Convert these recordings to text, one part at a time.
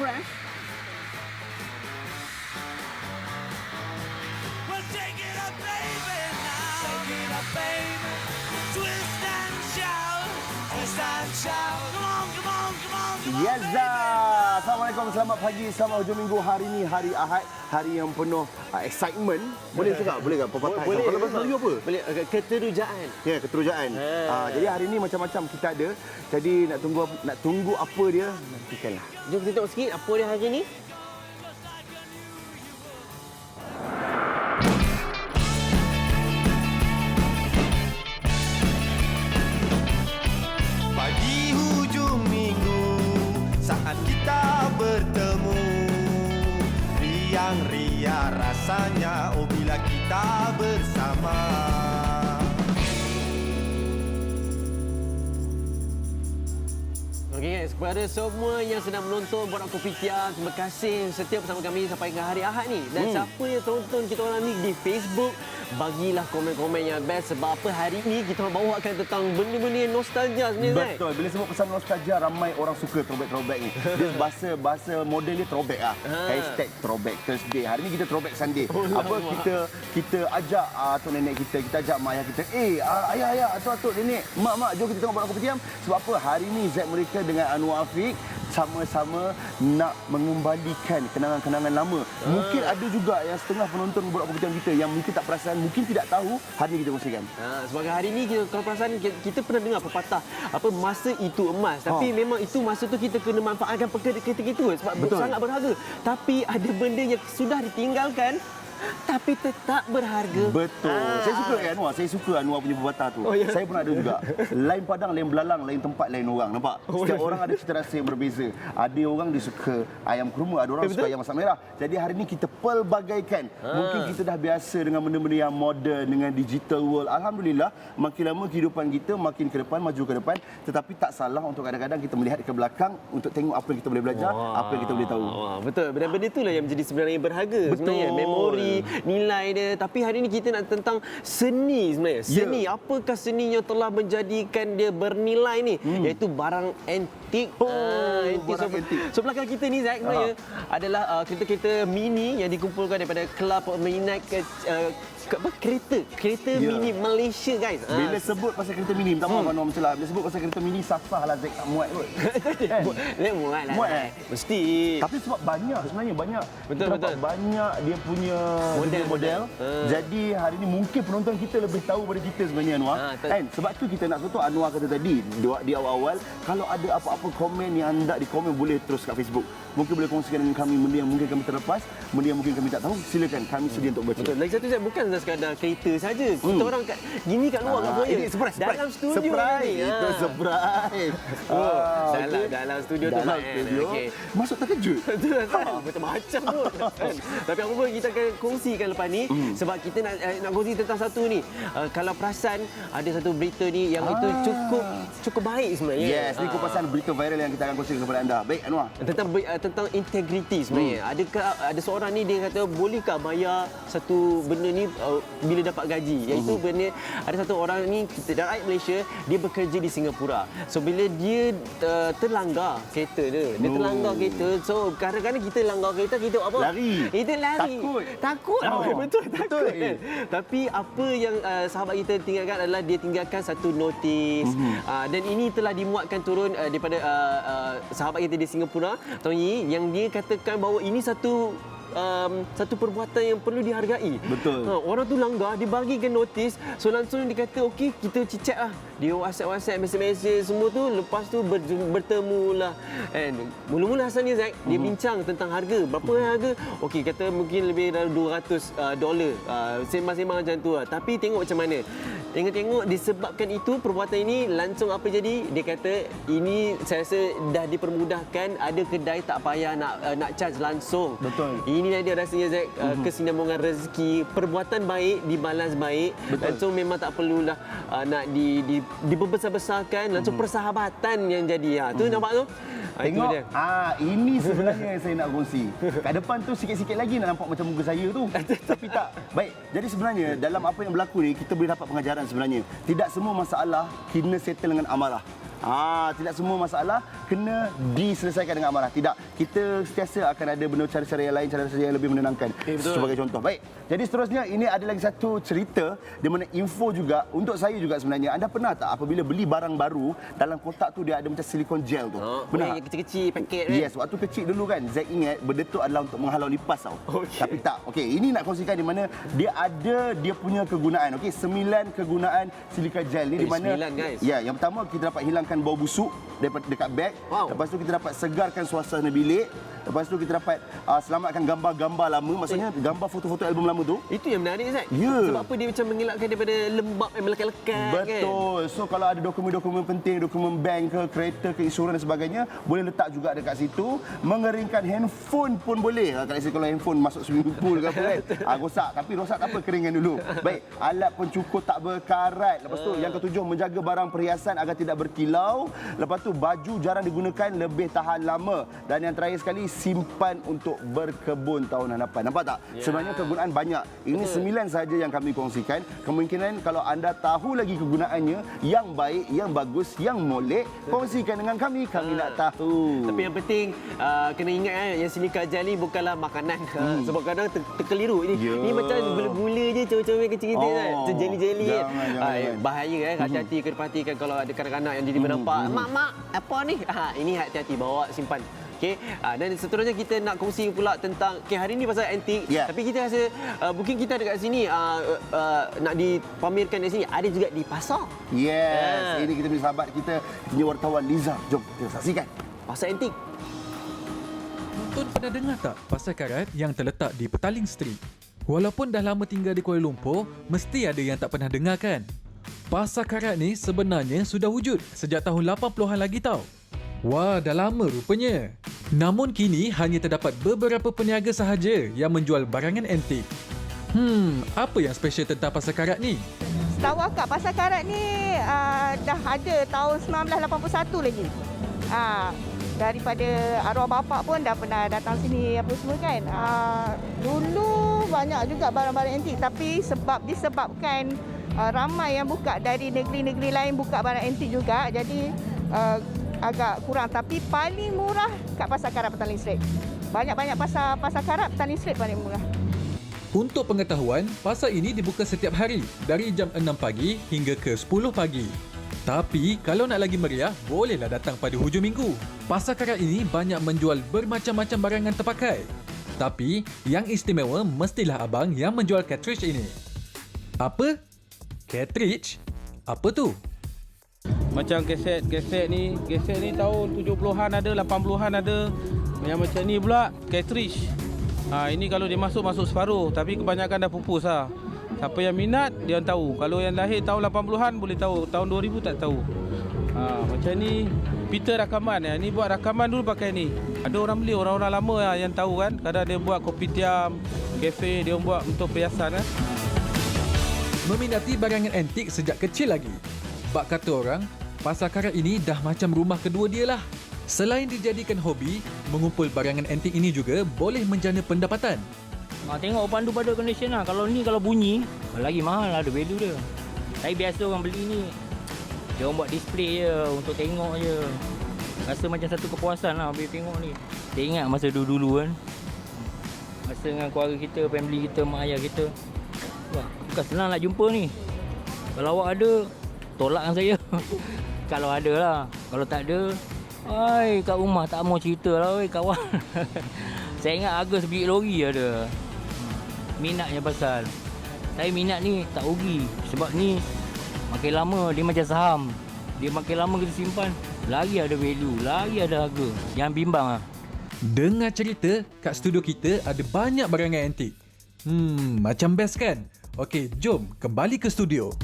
fresh. Well, take it up, baby, now. Take it up, baby. Twist and shout. Twist and shout. Come on, come on, come on, come on, Yes, baby. Assalamualaikum, selamat pagi, selamat hujung minggu. Hari ini hari Ahad, hari yang penuh excitement. Boleh cakap? Boleh tak? Pepatah. Boleh. Kalau bahasa Melayu apa? Boleh, keterujaan. Ya, keterujaan. Jadi hari ini macam-macam kita ada. Jadi nak tunggu apa dia, nantikanlah. Jom kita tengok sikit apa dia hari ni. Pagi hujung minggu saat kita bertemu, riang-riang rasanya oh bila kita bersama. Okey guys, kepada semua yang sedang menonton Borak Kopitiam, terima kasih setia bersama kami sampai ke hari Ahad ni. Dan siapa yang tonton kita orang ni di Facebook, bagilah komen-komen yang best. Sebab apa hari ni kita orang bawakan tentang benda-benda yang nostalgia sebenarnya. Betul. Bila sebut pasal nostalgia, ramai orang suka throwback ni. Dia bahasa model dia throwback lah. Hashtag throwback Thursday. Hari ni kita throwback Sunday. Apa kita ajak atuk nenek kita ajak mak ayah kita. Ayah, atuk nenek, mak, jom kita tengok Borak Kopitiam. Sebab apa? Hari ni Zack mereka dengan Anwar Afiq sama-sama nak mengembalikan kenangan-kenangan lama. Mungkin ada juga yang setengah penonton Borak Kopitiam kita yang mungkin tak perasan, mungkin tidak tahu, hari ini kita kongsikan. Sebagai hari ni kalau perasan kita pernah dengar pepatah apa masa itu emas, tapi memang itu masa tu kita kena manfaatkan ketika itu sebab sangat berharga. Tapi ada benda yang sudah ditinggalkan tapi tetap berharga. Betul. Saya suka Anwar. Saya suka Anwar punya pepatah tu. Saya pun ada juga. Lain padang, lain belalang, lain tempat, lain orang. Nampak? Setiap orang ada cita rasa yang berbeza. Ada orang dia suka ayam kurma, ada orang suka ayam masak merah. Jadi hari ni kita pelbagaikan. Mungkin kita dah biasa dengan benda-benda yang moden, dengan digital world. Alhamdulillah, makin lama kehidupan kita makin ke depan, maju ke depan. Tetapi tak salah untuk kadang-kadang kita melihat ke belakang untuk tengok apa yang kita boleh belajar, apa yang kita boleh tahu. Betul. Benda-benda itulah yang menjadi sebenarnya berharga. Sebenarnya memori, nilai dia. Tapi hari ini kita nak tentang seni sebenarnya. Seni. Apakah seni yang telah menjadikan dia bernilai ni? Iaitu barang antik. So belakang kita ni Zack sebenarnya adalah kereta-kereta mini yang dikumpulkan daripada kelab minat kereta mini Malaysia guys. Bila sebut pasal kereta mini, minta maaf Anwar macam lah. Bila sebut pasal kereta mini, safah lah Zack tak muat kot. Muat lah. Muat Mesti. Tapi sebab banyak sebenarnya, banyak. Betul. Banyak dia punya model. Jadi hari ni mungkin penonton kita lebih tahu pada kita sebenarnya Anwar. Kan? Sebab tu kita nak tahu Anwar kata tadi di awal-awal, kalau ada apa-apa komen yang anda di komen boleh terus kat Facebook. Mungkin boleh kongsikan dengan kami benda yang mungkin kami terlepas, benda yang mungkin kami tak tahu. Silakan, kami sedia untuk baca. Betul. Lagi satu Zack, bukan sekadar kereta saja. Kita orang gini kat luar kat Boya. Ini surprise. Dalam studio surprise. ni. Itu surprise. Dalam studio tu. Okey. Masuk terkejut. Macam-macam pun. Tapi apa pun kita akan kongsikan lepas ni sebab kita nak kongsi tentang satu ni. Kalau perasan ada satu berita ni yang itu cukup baik sebenarnya. Yes, ni kupasan berita viral yang kita akan kongsikan kepada anda. Baik Anwar. Tentang integriti sebenarnya. Ada seorang ni dia kata bolehkah bayar satu benda ni bila dapat gaji, iaitu benda ada satu orang ni rakyat Malaysia, dia bekerja di Singapura. So bila dia terlanggar kereta dia terlanggar kereta, so kadang-kadang kita langgar kereta kita buat apa? Kita lari. Takut. Betul. Kan? Tapi apa yang sahabat kita tinggalkan adalah dia tinggalkan satu notis dan ini telah dimuatkan turun daripada sahabat kita di Singapura, Tony, yang dia katakan bahawa ini satu perbuatan yang perlu dihargai. Betul. Orang tu langgar, dia bagikan notis, so langsung dia kata okey, kita cicak lah. Dia WhatsApp, mesej semua tu, lepas tu bertemulah. And mula-mula asalnya Zack, dia bincang tentang harga. Berapa harga? Okey, kata mungkin lebih dari $200. Sembang-sembang macam tu lah. Tapi tengok macam mana. Tengok disebabkan itu perbuatan ini langsung apa jadi? Dia kata ini saya rasa dah dipermudahkan, ada kedai tak payah nak charge langsung. Betul. Inilah dia rasanya Zack, kesinambungan rezeki, perbuatan baik dibalas baik. Langsung memang tak perlulah nak diperbesar-besarkan, langsung persahabatan yang jadi. Tu nampak tu? Tengok, ini sebenarnya yang saya nak kongsi. Kat depan tu sikit-sikit lagi nak nampak macam muka saya tu. Tapi tak. Baik, jadi sebenarnya dalam apa yang berlaku ni, kita boleh dapat pengajaran sebenarnya. Tidak semua masalah kena settle dengan amarah. Tidak semua masalah kena diselesaikan dengan amarah. Tidak. Kita sentiasa akan ada benda cara-cara yang lain, cara-cara yang lebih menenangkan. Betul. Sebagai contoh. Baik. Jadi seterusnya ini ada lagi satu cerita di mana info juga untuk saya juga sebenarnya. Anda pernah tak apabila beli barang baru dalam kotak tu dia ada macam silikon gel tu? Benar? Yang kecil-kecil paket kan? Yes, waktu kecil dulu kan Zack ingat benda tu adalah untuk menghalau lipas tau. Okey. Tapi tak. Okey, ini nak kongsikan di mana dia ada dia punya kegunaan. Okey, 9 kegunaan silika gel ni di mana 9 guys. ya, yang pertama kita dapat hilangkan bau busuk daripada dekat beg. Wow. Lepas tu kita dapat segarkan suasana bilik. Lepas tu kita dapat selamatkan gambar-gambar lama, maksudnya gambar foto-foto album lama tu. Itu yang menarik Zat. Ya. Sebab apa dia macam mengelakkan daripada lembab yang melekat-lekat kan. Betul. So kalau ada dokumen-dokumen penting, dokumen bank ke, kereta ke, insurans dan sebagainya, boleh letak juga dekat situ. Mengeringkan handphone pun boleh. Kalau handphone masuk swimming pool ke apa kan. Rosak. Tapi rosak tak apa, keringkan dulu. Baik. Alat pencukur tak berkarat. Lepas tu yang ketujuh, menjaga barang perhiasan agar tidak berkilau. Lepas tu baju jarang digunakan, lebih tahan lama. Dan yang terakhir sekali, simpan untuk berkebun tahun hadapan. Nampak tak? Sebenarnya kegunaan banyak. Ini 9 saja yang kami kongsikan. Kemungkinan kalau anda tahu lagi kegunaannya, yang baik, yang bagus, yang molek, kongsikan dengan kami. Kami nak tahu. Tapi yang penting kena ingat yang silika gel ni bukanlah makanan. Sebab kadang terkeliru ni. Ya. Ni macam gula-gula je, comel-comel kecil-kecil kan. Macam jeli-jeli kan. Jangan. Bahaya hati-hati kena perhatikan kalau ada kanak-kanak yang jadi nampak. Mak, apa ni? Ini hati-hati bawa simpan. Okey, dan seterusnya kita nak kongsi pula tentang hari ni pasal antik. Tapi kita rasa mungkin kita ada kat sini nak dipamerkan di sini, ada juga di pasar. Yes, ini kita punya sahabat kita punya wartawan Liza. Jom kita saksikan. Pasar antik. Tuan pernah dengar tak pasar karat yang terletak di Petaling Street? Walaupun dah lama tinggal di Kuala Lumpur, mesti ada yang tak pernah dengar kan? Pasar karat ni sebenarnya sudah wujud sejak tahun 80-an lagi tau. Wah, dah lama rupanya. Namun kini hanya terdapat beberapa peniaga sahaja yang menjual barangan antik. Apa yang special tentang pasar karat ni? Setahu akak pasar karat ni dah ada tahun 1981 lagi. Daripada arwah bapa pun dah pernah datang sini apa semua kan. Dulu banyak juga barang-barang antik tapi disebabkan ramai yang buka dari negeri-negeri lain buka barang antik juga. Jadi agak kurang, tapi paling murah kat pasar karat Petaling Street. Banyak-banyak pasar karat Petaling Street paling murah. Untuk pengetahuan, pasar ini dibuka setiap hari dari jam 6 pagi hingga ke 10 pagi. Tapi kalau nak lagi meriah, bolehlah datang pada hujung minggu. Pasar karat ini banyak menjual bermacam-macam barangan terpakai. Tapi yang istimewa mestilah abang yang menjual cartridge ini. Apa? Cartridge? Apa tu? Macam keset ni tahun 70-an ada, 80-an ada. Yang macam ni pula cartridge. Ini kalau dia masuk separuh, tapi kebanyakan dah pupus lah. Siapa yang minat dia tahu. Kalau yang lahir tahun 80-an boleh tahu, tahun 2000 tak tahu. Macam ni Peter rakaman ya. Ni buat rakaman dulu pakai ni. Ada orang beli, orang-orang lama yang tahu kan. Kadang dia buat kopitiam, kafe, dia buat untuk perhiasan kan. Meminati barangan antik sejak kecil lagi. Bak kata orang, pasar karat ini dah macam rumah kedua dia lah. Selain dijadikan hobi, mengumpul barangan antik ini juga boleh menjana pendapatan. Tengok pandu pada condition lah. Kalau bunyi, lagi mahal ada value dia. Tapi biasa orang beli ni, dia orang buat display je untuk tengok je. Rasa macam satu kepuasan lah bila tengok ni. Saya ingat masa dulu kan. Masa dengan keluarga kita, family kita, mak ayah kita. Wah, bukan senang nak jumpa ni. Kalau awak ada, tolakkan saya. Kalau ada lah. Kalau tak ada, kat rumah tak mau cerita lah kawan. Saya ingat harga sebiji lori ada. Minatnya pasal. Saya minat ni tak rugi. Sebab ni makin lama dia macam saham. Dia makin lama kita simpan, lagi ada value, lagi ada harga. Jangan bimbang lah. Dengar cerita, kat studio kita ada banyak barangan antik. Macam best kan? Okey, jom kembali ke studio.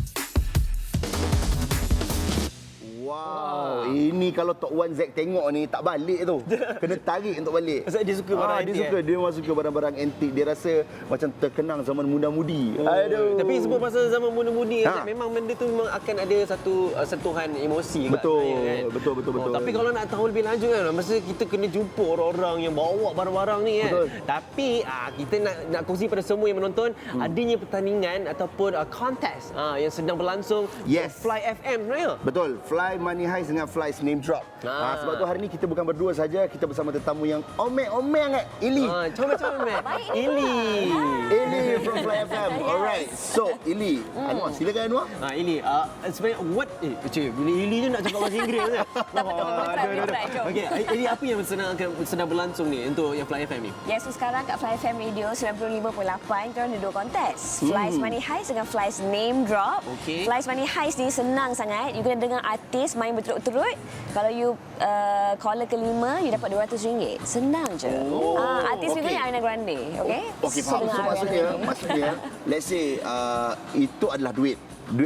Wow, ini kalau Tok Wan Zack tengok ni tak balik tu. Kena tarik untuk balik. Sebab dia suka barang antik. Dia memang suka barang-barang antik. Dia rasa macam terkenang zaman muda-mudi. Aduh. Tapi sebut pasal zaman muda-mudi, memang benda tu memang akan ada satu sentuhan emosi Betul. kat saya, kan? Betul. Tapi kalau nak tahu lebih lanjut kan, masa kita kena jumpa orang-orang yang bawa barang-barang ni kan. Betul. Tapi kita nak kongsi pada semua yang menonton, adanya pertandingan ataupun kontes yang sedang berlangsung. Yes. Fly FM sebenarnya. Betul. Fly Money Heist dengan Fly Flies Name Drop. Sebab tu hari ni kita bukan berdua saja, kita bersama tetamu yang ome-ome sangat. Ili. Comel-comel. Ili. Ili from Fly FM. Alright. So, Ili. Anwar, silakan Anwar. Ili, sebenarnya what bila Ili tu nak cakap bahasa Inggeris kan? Okey, Ili apa yang sedang berlangsung ni untuk yang Fly FM ni? Yes, so sekarang kat Fly FM Radio 95.8 kita ada 2 kontes. Flies Money Heist dengan Flies Name Drop. Okey. Flies Money Heist ni senang sangat. You kena dengar artis main berturut-turut. Kalau you caller kelima, you dapat RM200. Senang je. Artis okey. kita ni Ariana Grande. Okey? Okey, faham. So, maksudnya, let's say itu adalah duit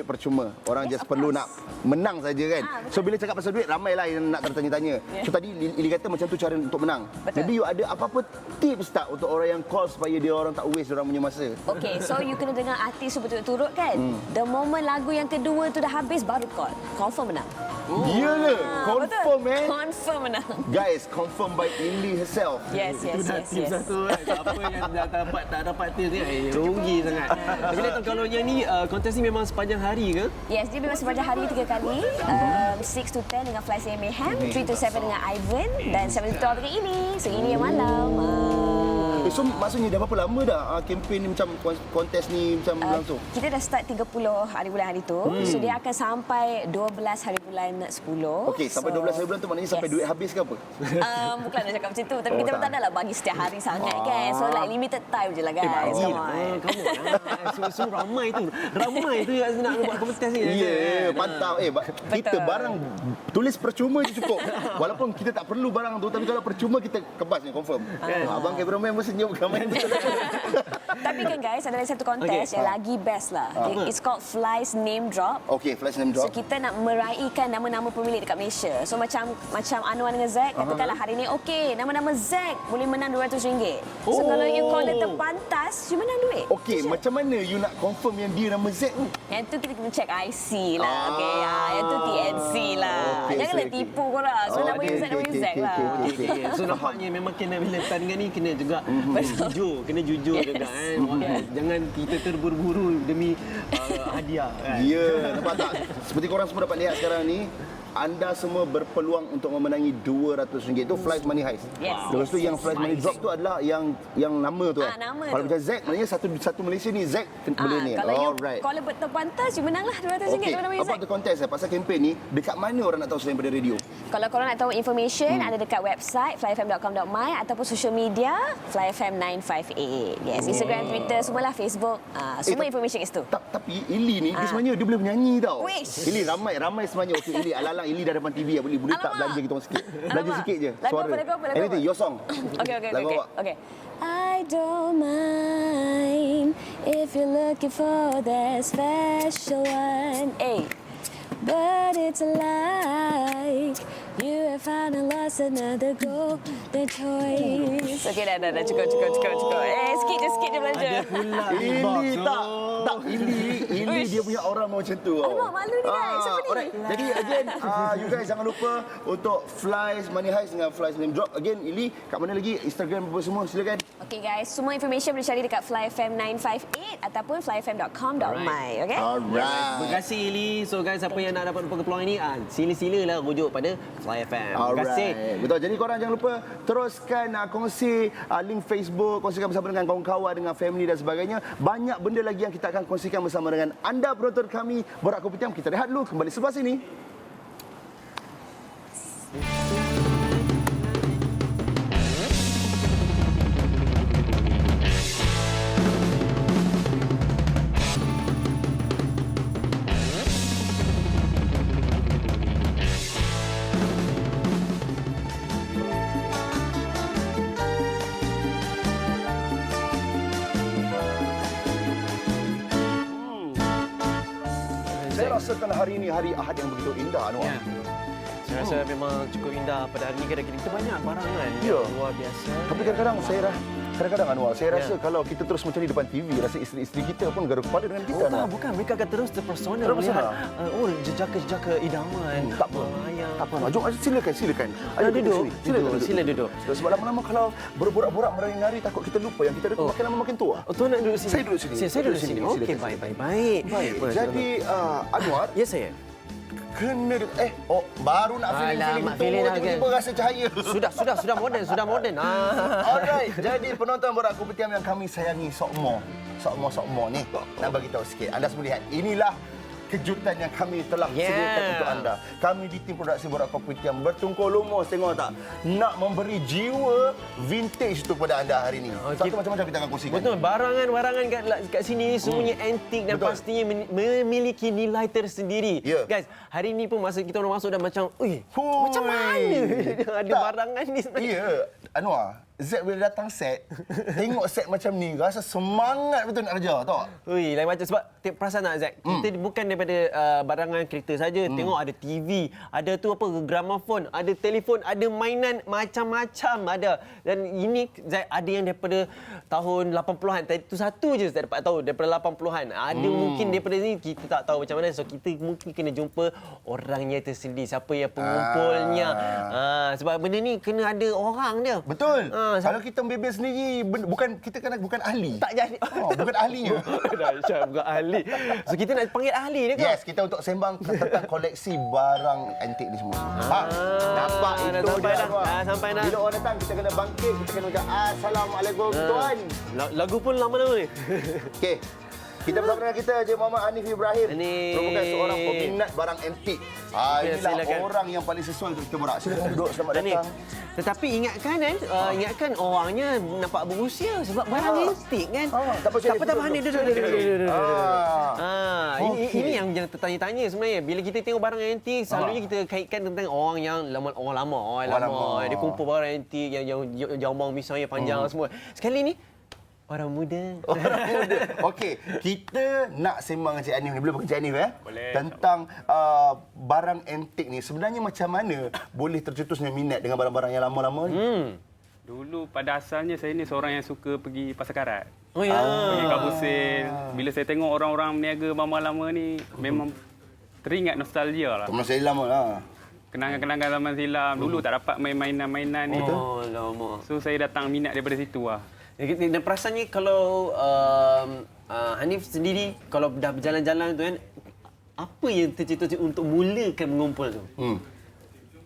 percuma. Orang just perlu nak menang saja kan. So bila cakap pasal duit, ramailah yang nak tertanya-tanya. So tadi Ili kata macam tu cara untuk menang. Maybe you ada apa-apa tips tak untuk orang yang call supaya dia orang tak waste orang punya masa? Okey, so you kena dengar artis tu berturut-turut kan. The moment lagu yang kedua tu dah habis baru call. Confirm menang. Ya ke? Confirm betul. Confirm menang. Guys, confirm by Ili herself. Yes. Tips satu kan. Siapa yang tak dapat tips ni, rugi sangat. Tapi Dato' kalau yang ni kontes ni memang sepanjang hari ke? Yes, dia memang sepanjang hari 3 kali. 6 to 10 dengan Fly Say Mayhem, 3 to 7 dengan Ivan dan 7 to 12 dengan ini. So ini yang malam. So maksudnya dah berapa lama dah kempen ni macam kontes ni macam berlangsung? Kita dah start 30 hari bulan hari tu. So dia akan sampai 12 hari bulan 10. Okey, sampai 12 hari bulan tu maknanya sampai duit habis ke apa? Bukan nak cakap macam tu. Tapi kita pun tak adalah bagi setiap hari sangat kan. So like limited time je lah guys. Kamu so ramai tu yang nak buat kontes ni. Ya, mantap. Kita barang tulis percuma je cukup. Walaupun kita tak perlu barang tu, tapi kalau percuma kita kebas ni confirm. Abang cameraman mesti senyum kamera. Tapi kan guys, ada lagi satu kontes yang lagi best lah. It's called Flies Name Drop. Okey, Flies Name Drop. So kita nak meraihkan nama-nama pemilik dekat Malaysia. So macam Anwar dengan Zack, katakanlah hari ni okey, nama-nama Zack boleh menang RM200. So kalau you call dia terpantas, you menang duit. Okey, macam mana you nak confirm yang dia nama Zack tu? Yang tu kita kena check IC lah. Okey, yang tu TNC lah. Janganlah tipu korang. So nama you Zack, nama you Zack lah. So nampaknya memang kena bila pertandingan ni kena juga kena jujur juga kan. Jangan kita terburu-buru demi hadiah kan. Ya, nampak tak? Seperti korang semua dapat lihat sekarang ni, anda semua berpeluang untuk memenangi RM200. Itu Flies Money Heist. Yes. Lepas tu yang Flies Money Drop tu adalah yang nama tu kan. Nama kalau tu. macam Zack, maknanya satu Malaysia ni Zack boleh ni. Kalau you call terpantas, you menanglah RM200 nama you Zack. Apa tu kontes pasal kempen ni, dekat mana orang nak tahu selain daripada radio? Kalau korang nak tahu information, ada dekat website flyfm.com.my ataupun social media flyfm958. Yes, Instagram, Twitter, semualah, Facebook. Semua information kat situ. Tapi Ili ni dia sebenarnya dia boleh menyanyi tau. Wish. Ili ramai sebenarnya. Okey Ili, ala-ala Ili dah depan TV boleh tak belanja kita orang sikit. Belanja sikit je suara. Lagu apa? Anything, your song. Okay. I don't mind if you're looking for that special one. But it's like you have found and lost another golden choice. Okay, dah. Cukup. Sikit je belanja. Ada pula Ili tak. Ili dia punya orang macam tu. Alamak, malu ni guys. Siapa ni? Alright. Jadi again, you guys jangan lupa untuk Flies Money Heist dengan Flies Name Drop. Again, Ili, kat mana lagi? Instagram apa semua, silakan. Okay guys, semua information boleh cari dekat flyfm958 ataupun flyfm.com.my. Okay? Alright. Terima kasih Ili. So guys, siapa yang nak dapat peluang ini, sila-silalah rujuk pada Fly FM. Terima kasih. Betul. Jadi korang jangan lupa teruskan kongsi link Facebook, kongsikan bersama dengan kawan-kawan, dengan family dan sebagainya. Banyak benda lagi yang kita akan kongsikan bersama dengan anda penonton kami. Borak Kopitiam, kita rehat dulu, kembali sebelah sini. Saya rasakan hari ini hari Ahad yang begitu indah, Anwar. Ya. Saya rasa memang cukup indah pada hari ini. Kadang-kadang kita banyak barang kan. Ya. Luar biasa. Tapi kadang-kadang Anwar, saya rasa kalau kita terus macam ni depan TV, rasa isteri-isteri kita pun garuk kepala dengan kita. Tak, bukan. Mereka akan terus terpersona Terpersona. melihat jejaka-jejaka idaman. Tak apa. Tak apa. Jom, silakan. Ayo duduk. Sila duduk. Sebab lama-lama kalau berborak-borak menari-nari, takut kita lupa yang kita makin lama makin tua. Oh, tuan nak duduk sini? Saya duduk sini. Saya duduk sini. Okey, baik. Jadi, Anwar, Ya, saya. Kena baru nak Alamak, feeling feeling dah, tiba-tiba rasa cahaya. Sudah moden. Alright, jadi penonton Borak Kopitiam yang kami sayangi, Sokmo ni nak bagi tahu sikit. Anda semua lihat, inilah kejutan yang kami telah sediakan untuk anda. Kami di tim produksi Borak Kopitiam bertungkol lumus, tengok tak? Nak memberi jiwa vintage tu pada anda hari ini. Satu macam-macam kita akan kongsikan. Betul, barangan kat sini semuanya antik dan pastinya memiliki nilai tersendiri. Ya. Guys, hari ni pun masa kita orang masuk dah macam, macam mana ada barangan ni sebenarnya? Ya, Anwar, Z bila datang set, tengok set macam ni, rasa semangat betul nak kerja, tahu tak? Lain macam sebab perasan tak Zack? Kita bukan daripada barangan kereta saja. Tengok ada TV, ada tu apa gramafon, ada telefon, ada mainan macam-macam ada. Dan ini Zack ada yang daripada tahun 80-an. Itu satu je saya dapat tahu daripada 80-an. Ada mungkin daripada ni kita tak tahu macam mana. So kita mungkin kena jumpa orangnya tersendiri, siapa yang pengumpulnya. Sebab benda ni kena ada orang dia. Betul. Kalau kita membebel sendiri, bukan ahli. Tak jadi. Bukan ahlinya. Dahsyat, bukan ahli. So kita nak panggil ahli dia ke? Yes, kita untuk sembang tentang koleksi barang antik ni semua. Nampak itu sampai dia. dah. Sampai dah. Bila orang datang, kita kena bangkit, kita kena ucap Assalamualaikum tuan. Lagu pun lama-lama ni. Okey. Kita bersama dengan kita Encik Muhammad Hanif Ibrahim. Hanif. Merupakan seorang peminat barang antik. Inilah silakan. orang yang paling sesuai untuk kita borak. Silakan duduk, selamat Hanif. datang. Tetapi ingatkan orangnya nampak berusia sebab barang antik kan. Tak apa, tak apa Hanif, duduk. Okey. Ini yang tertanya-tanya sebenarnya. Bila kita tengok barang antik, selalunya kita kaitkan tentang orang yang orang lama. Dia kumpul barang antik yang jauh misalnya panjang semua. Sekali ni orang muda. Okey, kita nak sembang dengan Cik Hanif ni. Boleh Cik Hanif Boleh. Tentang barang antik ni. Sebenarnya macam mana boleh tercetusnya minat dengan barang-barang yang lama-lama ni? Dulu pada asalnya saya ni seorang yang suka pergi pasar karat. Oh ya. Pergi kabusil. Bila saya tengok orang-orang berniaga barang lama ni, memang teringat nostalgia lah. Teman saya lama lah. Kenangan-kenangan zaman silam. Dulu tak dapat main mainan-mainan ni. Oh, lama. So saya datang minat daripada situ lah. Dan perasaannya kalau Hanif sendiri kalau dah berjalan-jalan tu kan, apa yang tercetus untuk mulakan mengumpul tu?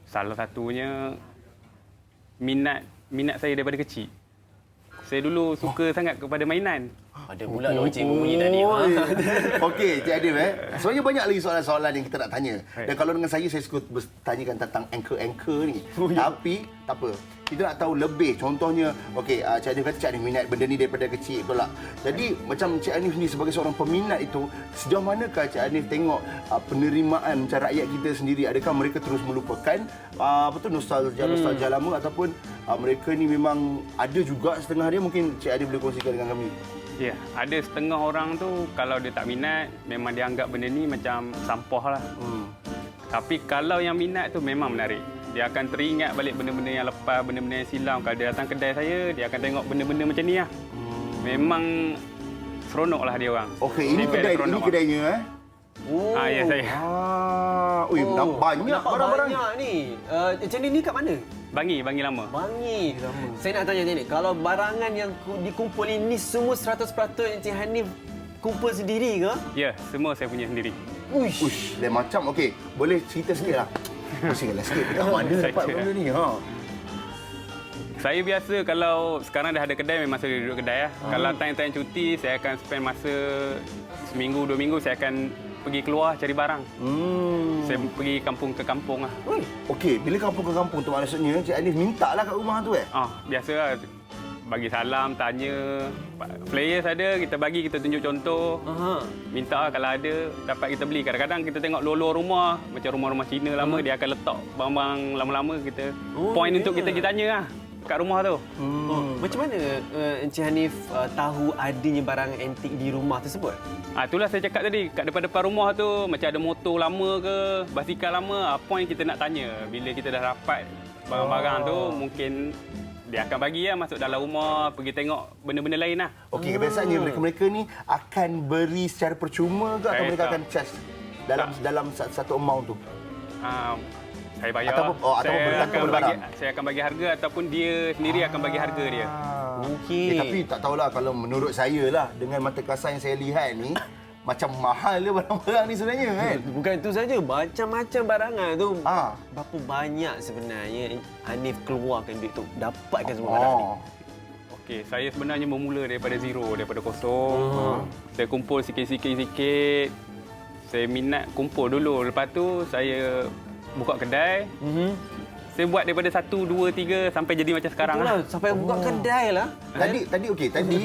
Salah satunya minat saya daripada kecil. Saya dulu suka sangat kepada mainan. Ada pula loceng bunyi tadi. Okey, Cik Hanif sebenarnya banyak lagi soalan-soalan yang kita nak tanya. Dan kalau dengan saya suka bertanyakan tentang anchor-anchor ni. Tapi tak apa. Kita nak tahu lebih. Contohnya, okey, Cik Hanif kata Cik Hanif minat benda ni daripada kecil, betul tak? Jadi macam Cik Hanif ni sebagai seorang peminat itu, sejauh manakah Cik Hanif tengok penerimaan macam rakyat kita sendiri? Adakah mereka terus melupakan nostalgia lama ataupun mereka ni memang ada juga setengah dia, mungkin Cik Hanif boleh kongsikan dengan kami? Ya, ada setengah orang tu kalau dia tak minat, memang dia anggap benda ni macam sampah lah. Tapi kalau yang minat tu memang menarik. Dia akan teringat balik benda-benda yang lepas, benda-benda yang silam. Kalau dia datang kedai saya, dia akan tengok benda-benda macam ni lah. Memang seronok lah dia orang. Okey, ini kedainya Ya saya. Banyak barang-barang Banyak ni. Macam ni kat mana? Bangi lama. Bangi. Saya nak tanya ni, kalau barangan yang dikumpul ini semua 100% Encik Hanif kumpul sendiri ke? Ya, semua saya punya sendiri. Uish, lain macam. Okey, boleh cerita sikit lah. Masihlah sikit. Kat mana dapat benda ni? Saya biasa kalau sekarang dah ada kedai, memang saya duduk kedai lah. Kalau time-time cuti, saya akan spend masa seminggu, 2 minggu, saya akan pergi keluar cari barang. Saya pergi kampung ke kampung lah. Okey, bila kampung ke kampung tu maksudnya Cik Hanif minta lah kat rumah tu Biasa lah. Bagi salam, tanya. Flyers ada, kita bagi, kita tunjuk contoh. Minta lah kalau ada, dapat kita beli. Kadang-kadang kita tengok luar-luar rumah, macam rumah-rumah Cina lama, dia akan letak barang-barang lama-lama kita. Point untuk kita tanya lah kat rumah tu. Macam mana Encik Hanif tahu adanya barang antik di rumah tersebut? Itulah saya cakap tadi, kat depan-depan rumah tu macam ada motor lama ke, basikal lama, point kita nak tanya. Bila kita dah dapat barang-barang tu, mungkin dia akan bagi lah masuk dalam rumah, pergi tengok benda-benda lain lah. Okey, biasanya mereka ni akan beri secara percuma ke atau mereka akan charge dalam satu amount tu? Saya bayar. Saya akan bagi harga ataupun dia sendiri akan bagi harga dia. Okey. Tapi tak tahulah, kalau menurut saya lah, dengan mata kasar yang saya lihat ni, macam mahal dia barang-barang ni sebenarnya kan. Bukan itu saja, macam-macam barangan tu. Berapa banyak sebenarnya Hanif keluarkan duit tu, dapatkan semua barang ni? Okey, saya sebenarnya bermula daripada zero, daripada kosong. Saya kumpul sikit-sikit. Saya minat kumpul dulu. Lepas tu saya buka kedai. Saya buat daripada 1, 2, 3 sampai jadi macam sekarang lah. Sampai buka kedai lah. Tadi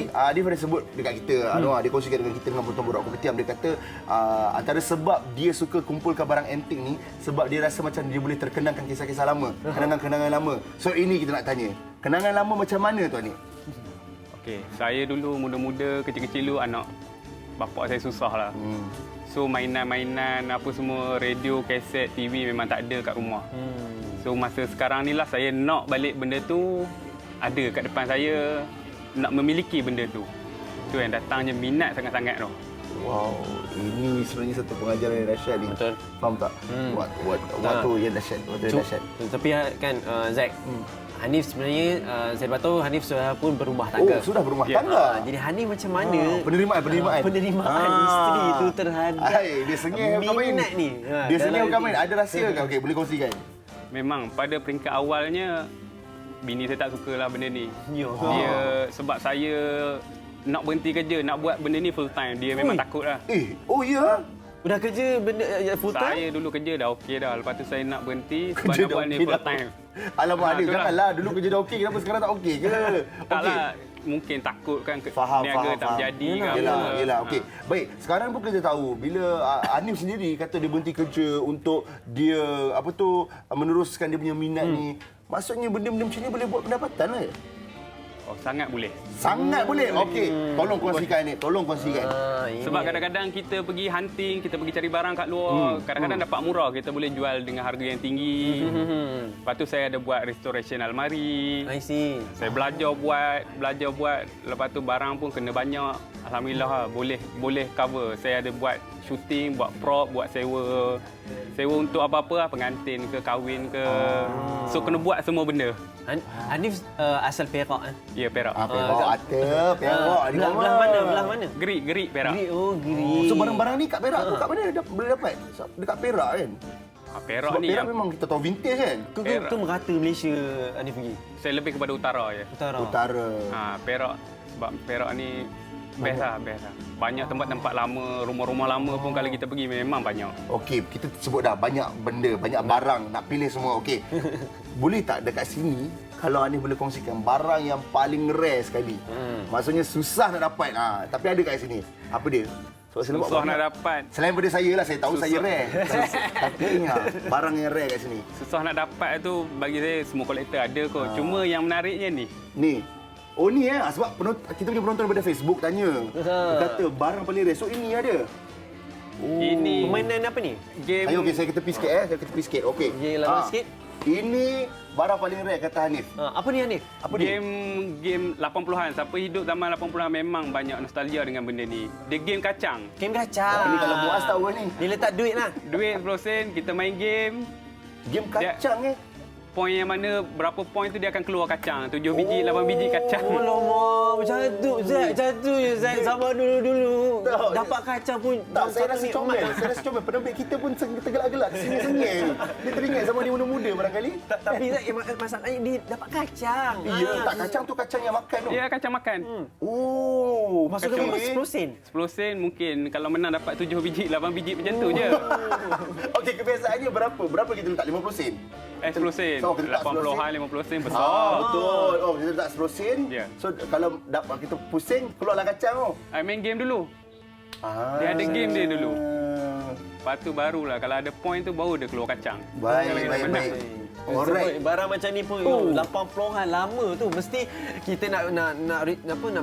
dia pernah sebut dekat kita, dia kongsikan dengan kita dengan Botol Borak Kopitiam, dia kata antara sebab dia suka kumpulkan barang antik ni sebab dia rasa macam dia boleh terkenangkan kisah-kisah lama, kenangan-kenangan lama. So ini kita nak tanya, kenangan lama macam mana tuan ni? Okey, saya dulu muda-muda, kecil-kecil dulu anak bapak saya susah lah. So mainan-mainan apa semua, radio, kaset, TV memang tak ada kat rumah. So masa sekarang ni lah saya nak balik benda tu ada kat depan saya, nak memiliki benda tu. Tu yang datangnya minat sangat-sangat tu. Wow, ini sebenarnya satu pengajaran yang dahsyat ni. Betul. Faham tak? Waktu yang dahsyat, Tapi kan Zack, Hanif sebenarnya saya dapat tahu Hanif sudah pun berumah tangga. Oh, sudah berumah tangga. Jadi Hanif macam mana penerimaan isteri itu terhadap dia sengih minat ni? Dia sengih bukan main. Ada rahsia ke? Okey, boleh kongsikan. Memang pada peringkat awalnya bini saya tak sukalah benda ni. Dia sebab saya nak berhenti kerja, nak buat benda ni full time. Dia memang takutlah. Oh ya? Udah kerja benda full time? Saya dulu kerja dah okey dah. Lepas tu saya nak berhenti sebab nak buat ni full time. Alamak, Hanif, janganlah. Dulu kerja dah okey, kenapa sekarang tak okey ke? Taklah, mungkin takut kan niaga tak menjadi ke apa. Yelah, okey. Baik, sekarang pun kita tahu bila Hanif sendiri kata dia berhenti kerja untuk dia meneruskan dia punya minat ni. Maksudnya benda-benda macam ni boleh buat pendapatan lah. Oh, sangat boleh. Sangat boleh. Okey, tolong kongsikan ni. Tolong kongsikan. Sebab kadang-kadang kita pergi hunting, kita pergi cari barang kat luar, kadang-kadang dapat murah, kita boleh jual dengan harga yang tinggi. Lepas tu saya ada buat restoration almari. I see. Saya belajar buat. Lepas tu barang pun kena banyak. Alhamdulillah boleh cover. Saya ada buat shooting, buat prop, buat sewa untuk apa-apa lah, pengantin ke, kahwin ke. So kena buat semua benda. Hanif asal Perak kan? Ya, Perak. Perak. Belah mana? Gerik Perak. Gerik. So barang-barang ni kat Perak tu kat mana boleh dapat? Dekat Perak kan? Perak sebab ni Perak memang kita tahu vintage kan? Ke merata Malaysia Hanif pergi? Saya lebih kepada utara je. Utara. Perak. Sebab Perak ni best lah. Banyak tempat-tempat lama, rumah-rumah lama pun kalau kita pergi memang banyak. Okey, kita sebut dah banyak benda, banyak barang nak pilih semua. Okey. Boleh tak dekat sini kalau Hanif boleh kongsikan barang yang paling rare sekali? Maksudnya susah nak dapat. Tapi ada kat sini. Apa dia? Susah nak dapat. Selain daripada saya lah, saya tahu saya rare. Tapi barang yang rare kat sini. Susah nak dapat tu bagi saya semua kolektor ada kot. Cuma yang menariknya ni. Ni. Oh ni sebab kita punya penonton daripada Facebook tanya. Dia kata barang paling rare. So ini ada. Ini permainan apa ni? Game. Saya ke tepi sikit Saya ke tepi sikit. Okey. Lama sikit. Ini barang paling rare kata Hanif. Apa ni Hanif? Game 80-an. Siapa hidup zaman 80-an memang banyak nostalgia dengan benda ni. Dia game kacang. Game kacang. Ini kalau Muaz tahu ni. Ni letak duit lah. Duit 10 sen, kita main game. Game kacang Poin yang mana berapa poin tu dia akan keluar kacang. 7 biji, 8 biji kacang. Oh lama, macam tu Zack. Macam tu je Zack. Sabar dulu. Dapat kacang pun. Tak, saya rasa comel. Penerbit kita pun tergelak-gelak. Sengih-sengih. Dia teringat zaman dia muda-muda barangkali. Tapi Zack, masalahnya dia dapat kacang. Ya, tak kacang tu kacang yang makan tu. Ya, kacang makan. Oh, maksudnya berapa? 10 sen? 10 sen mungkin. Kalau menang dapat 7 biji, 8 biji macam tu je. Okey, kebiasaannya berapa? Berapa kita letak 50 sen? 10 sen. So, 80-an, 50 sen besar. Betul. Oh, kita letak 10 sen. Yeah. So, kalau dapat kita pusing, keluarlah kacang tu. Main game dulu. Dia ada game dia dulu. Lepas tu barulah kalau ada point tu baru dia keluar kacang. Baik. Alright. Barang macam ni pun 80-an lama tu mesti kita nak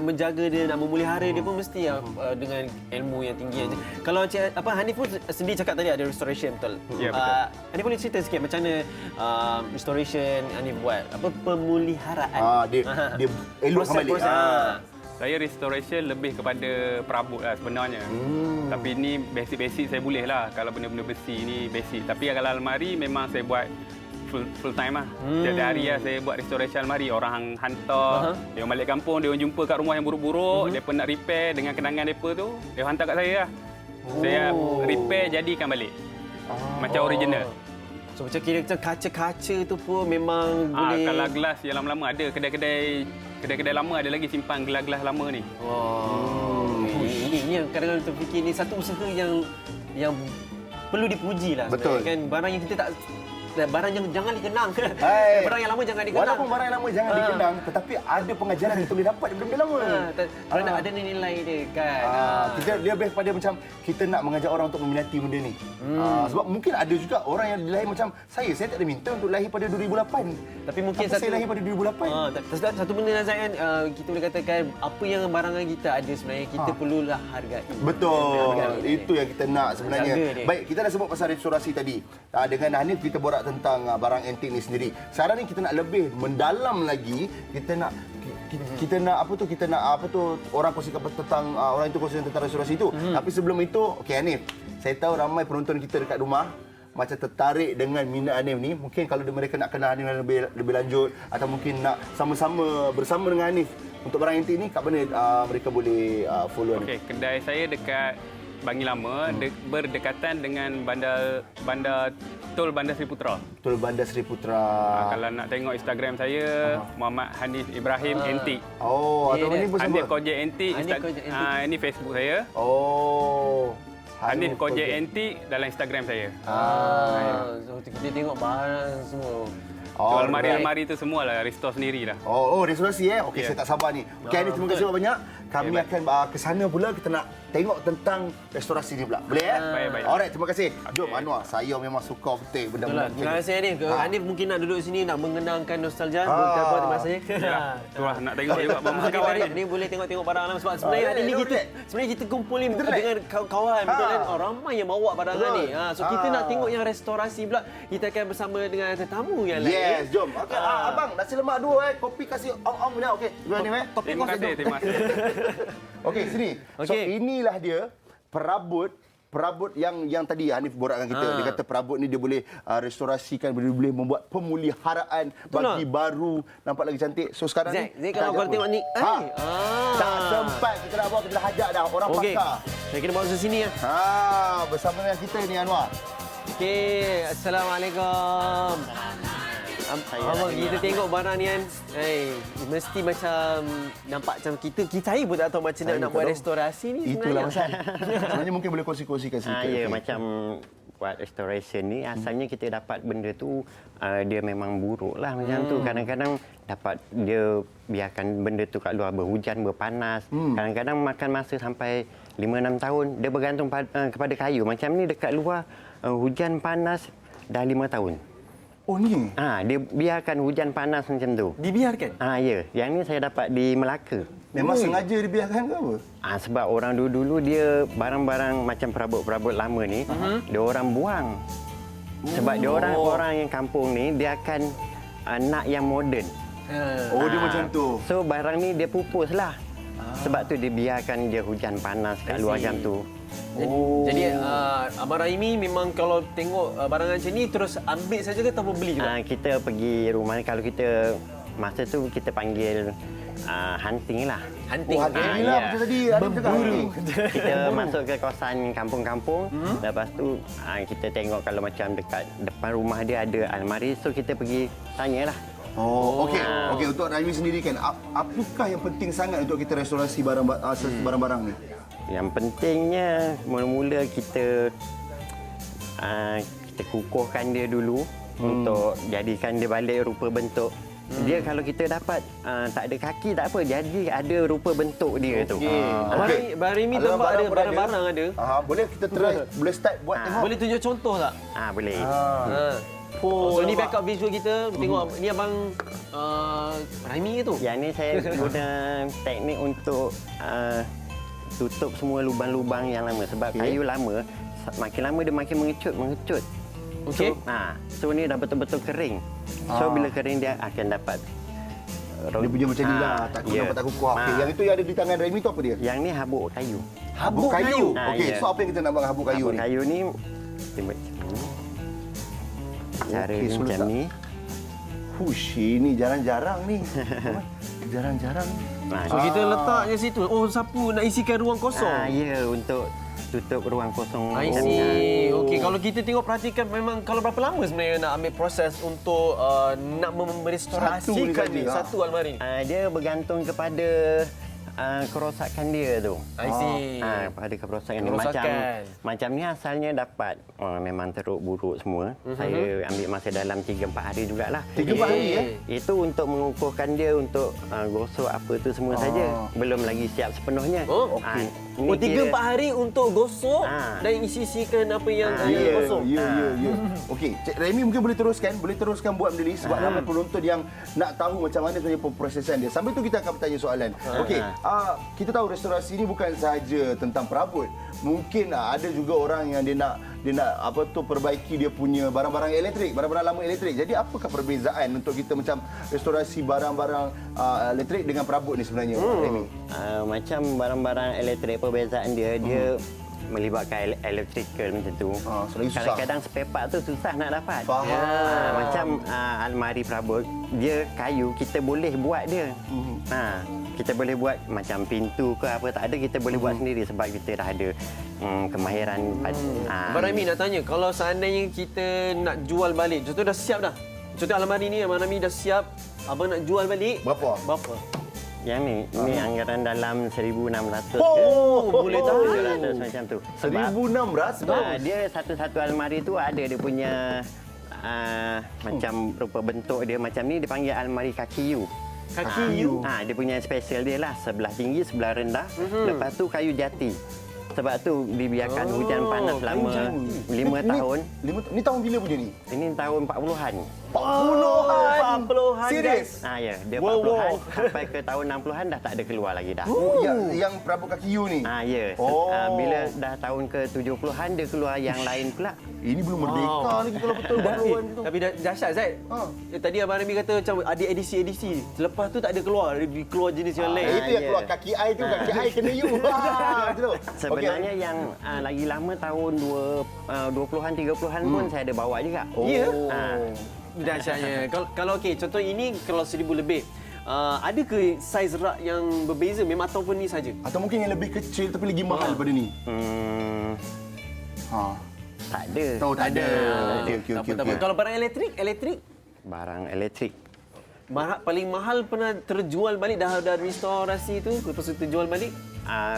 menjaga dia, nak memelihara dia pun mesti dengan ilmu yang tinggi aja. Kalau Hanif pun sendiri cakap tadi ada restoration betul. Ya, betul. Hanif boleh cerita sikit macam mana restoration Hanif buat? Pemeliharaan. Dia elok kembali. Saya restoration lebih kepada perabot lah sebenarnya. Tapi ni basic-basic saya boleh lah. Kalau benda-benda besi ni basic. Tapi kalau almari memang saya buat full time lah. Setiap hari lah saya buat restoration almari. Orang hantar, dia balik kampung, dia jumpa kat rumah yang buruk-buruk, dia pun nak repair dengan kenangan mereka tu, dia hantar kat saya lah. Saya repair jadikan balik. Macam original. So macam kira macam kaca-kaca tu pun memang boleh. Kalau gelas yang lama-lama ada kedai-kedai lama ada lagi simpan gelas-gelas lama ni. Ini yang kadang-kadang terfikir ni satu usaha yang perlu dipuji lah. Betul. Kan barang yang kita tak barang yang jangan dikenang. Hai. Barang yang lama jangan dikenang. Walaupun barang yang lama jangan dikenang, tetapi ada pengajaran yang kita boleh dapat daripada benda lama. Kerana ada nilai dia kan. Kita dia lebih pada macam kita nak mengajar orang untuk meminati benda ni. Sebab mungkin ada juga orang yang dilahir macam saya tak ada minta untuk lahir pada 2008. Tapi mungkin saya lahir pada 2008. Satu benda Azad kan, kita boleh katakan apa yang barangan kita ada sebenarnya kita perlulah hargai. Betul. Itu yang kita nak sebenarnya. Jaga dia. Baik, kita dah sebut pasal restorasi tadi. Dengan Hanif kita borak tentang barang antik ni sendiri. Sekarang ni kita nak lebih mendalam lagi. Kita nak orang kongsikan tentang orang itu kongsikan tentang restorasi itu. Tapi sebelum itu, okey Hanif, saya tahu ramai penonton kita dekat rumah macam tertarik dengan minat Hanif ni. Mungkin kalau mereka nak kenal Hanif lebih lanjut atau mungkin nak sama-sama bersama dengan Hanif untuk barang antik ni, kat mana mereka boleh follow Hanif? Okey, kedai saya dekat Bangi Lama, berdekatan dengan bandar Tol Bandar Seri Putra. Tol Bandar Seri Putra. Kalau nak tengok Instagram saya, Muhammad Hanif Ibrahim Antik. Atau ni pun Hanif sama. Kojek Antik. Ini Facebook saya. Hanif Kojek Antik dalam Instagram saya. So kita tengok barang semua. Almari-almari itu semua lah, restore sendiri lah. Restorasi Okey, saya tak sabar ni. Okey, Hanif, terima kasih banyak. Kami akan ke sana pula, kita nak tengok tentang restorasi ni pula. Boleh Baik. Alright, terima kasih. Jom Anwar, saya memang suka betul benda-benda ni. Terima kasih Hanif. Hanif mungkin nak duduk sini nak mengenangkan nostalgia. Terima kasih. Itulah nak tengok juga kawan ni boleh tengok-tengok barang alam sebab sebenarnya hari ni kita kumpul ni dengan kawan-kawan betul kan. Ramai yang bawa barangan ni. So kita nak tengok yang restorasi pula. Kita akan bersama dengan tetamu yang lain. Yes, jom. Abang, nasi lemak 2 kopi kasih ong-ong punya. Okey. Terima kasih. Okey, sini. So inilah dia perabot yang tadi Hanif borakkan kita. Dia kata perabot ni dia boleh restorasikan, dia boleh membuat pemuliharaan bagi baru, nampak lagi cantik. So sekarang ni kalau kau tengok ni, tak sempat kita nak bawa, kita dah hajak dah orang pakar. Saya kena bawa ke sini ya. Bersama dengan kita ni Anwar. Okey, assalamualaikum. Abang, kita tengok barang ni kan, mesti macam nampak macam saya pun tak tahu macam mana nak buat restorasi ni sebenarnya. Itulah masalah. Sebenarnya mungkin boleh kongsi-kongsikan sikit. Macam buat restoration ni, asalnya kita dapat benda tu dia memang buruk lah macam tu. Kadang-kadang dapat dia biarkan benda tu kat luar berhujan, berpanas. Kadang-kadang makan masa sampai 5-6 tahun. Dia bergantung kepada kayu. Macam ni dekat luar hujan panas dah 5 tahun. Ni? Dia biarkan hujan panas macam tu. Dibiarkan? Ya. Yang ni saya dapat di Melaka. Memang sengaja dibiarkan ke apa? Sebab orang dulu dia barang-barang macam perabot-perabot lama ni, dia orang buang. Sebab dia orang yang kampung ni dia akan nak yang moden. Dia macam tu. So barang ni dia pupus lah. Sebab tu dia biarkan dia hujan panas kat luar jam tu. Jadi Abang Rahimi memang kalau tengok barangan macam ni terus ambil saja ke ataupun beli juga? Kita pergi rumah ni, kalau kita masa tu kita panggil hunting lah. Hunting lah macam tadi. Berburu. Kita masuk ke kawasan kampung-kampung. Lepas tu kita tengok kalau macam dekat depan rumah dia ada almari. So kita pergi tanyalah. Okey, untuk Rahimi sendiri kan, apakah yang penting sangat untuk kita restorasi barang-barang ni? Yang pentingnya mula-mula kita kukuhkan dia dulu untuk jadikan dia balik rupa bentuk. Dia kalau kita dapat tak ada kaki tak apa, jadi ada rupa bentuk dia tu. Abang Rahimi tampak ada barang-barang ada. Boleh kita try, boleh start buat tengok. Boleh tunjuk contoh tak? Boleh. So ni backup visual kita. Tengok ni abang Rahimi ke tu? Yang ni saya guna teknik untuk tutup semua lubang-lubang yang lama. Sebab kayu lama, makin lama dia makin mengecut. Okey. So ni dah betul-betul kering. So bila kering dia akan dapat dia punya macam ni lah, tak nampak tak kukuh. Okey, yang itu yang ada di tangan Rahimi tu apa dia? Yang ni habuk kayu. Habuk kayu? Okey, so apa yang kita nak buat habuk kayu ni? Habuk kayu ni dia macam ni. Cara macam ni. Ini jarang-jarang ni. Jarang-jarang. So kita letak je situ. Sapu nak isikan ruang kosong. Ya, untuk tutup ruang kosong. I macam see. Okey, kalau kita tengok perhatikan memang kalau berapa lama sebenarnya nak ambil proses untuk nak merestorasikan Satu ni saja, satu almari ni? Dia bergantung kepada kerosakan dia tu. I see. Pada kerosakan dia. Kerosakan. Macam ni asalnya dapat memang teruk buruk semua. Saya ambil masa dalam 3-4 hari jugalah. 3-4 hari ya? Itu untuk mengukuhkan dia untuk gosok apa tu semua saja. Belum lagi siap sepenuhnya. Oh, okey. Ini 3-4 hari untuk gosok dan isi-isikan apa yang gosok. Ya. Okey, Cik Remy mungkin boleh teruskan buat benda ni sebab ramai penonton yang nak tahu macam mana sebenarnya prosesan dia. Sambil tu kita akan bertanya soalan. Okey, kita tahu restorasi ni bukan sahaja tentang perabot. Mungkin ada juga orang yang dia nak perbaiki dia punya barang-barang elektrik, barang-barang lama elektrik. Jadi apakah perbezaan untuk kita macam restorasi barang-barang elektrik dengan perabot ni sebenarnya, Remy? Macam barang-barang elektrik perbezaan dia melibatkan electrical macam tu. Lagi susah. Kadang-kadang spare part tu susah nak dapat. Faham. Macam almari perabot, dia kayu, kita boleh buat dia. Kita boleh buat macam pintu ke apa tak ada, kita boleh buat sendiri sebab kita dah ada kemahiran. Abang Remy nak tanya, kalau seandainya kita nak jual balik, contoh dah siap dah. Contoh almari ni Abang Remy dah siap, abang nak jual balik. Berapa? Yang ni anggaran dalam 1,600 boleh tahu 1,700 macam tu. 1,600? Dia satu-satu almari tu ada dia punya macam rupa bentuk dia macam ni, dia panggil almari kaki U. Kaki U? Dia punya special dia lah, sebelah tinggi, sebelah rendah. Lepas tu kayu jati. Sebab tu dibiarkan hujan panas selama 5 tahun. Ni tahun bila punya ni? Ini tahun 40-an. 40-an? Serius? Ya, dia 40-an sampai ke tahun 60-an dah tak ada keluar lagi dah. Yang perabot kaki U ni? Ya. Bila dah tahun ke 70-an dia keluar yang lain pula. Ini belum merdeka lagi kalau betul 40-an tu. Tapi dahsyat Zaid. Tadi Abang Remy kata macam ada edisi-edisi. Selepas tu tak ada keluar jenis yang lain. Itu yang keluar kaki I tu, kaki I kena U. Sebenarnya yang lagi lama tahun 20-an 30-an pun saya ada bawa juga. Ya. Dahsyatnya. Kalau okey, contoh ini kalau 1,000 lebih. Ada ke saiz rak yang berbeza memang ataupun ni saja? Atau mungkin yang lebih kecil tapi lagi mahal daripada ni? Tak ada. Tak ada. Okey. Kalau barang elektrik? Barang elektrik. Paling mahal pernah terjual balik dah restorasi tu lepas tu terjual balik?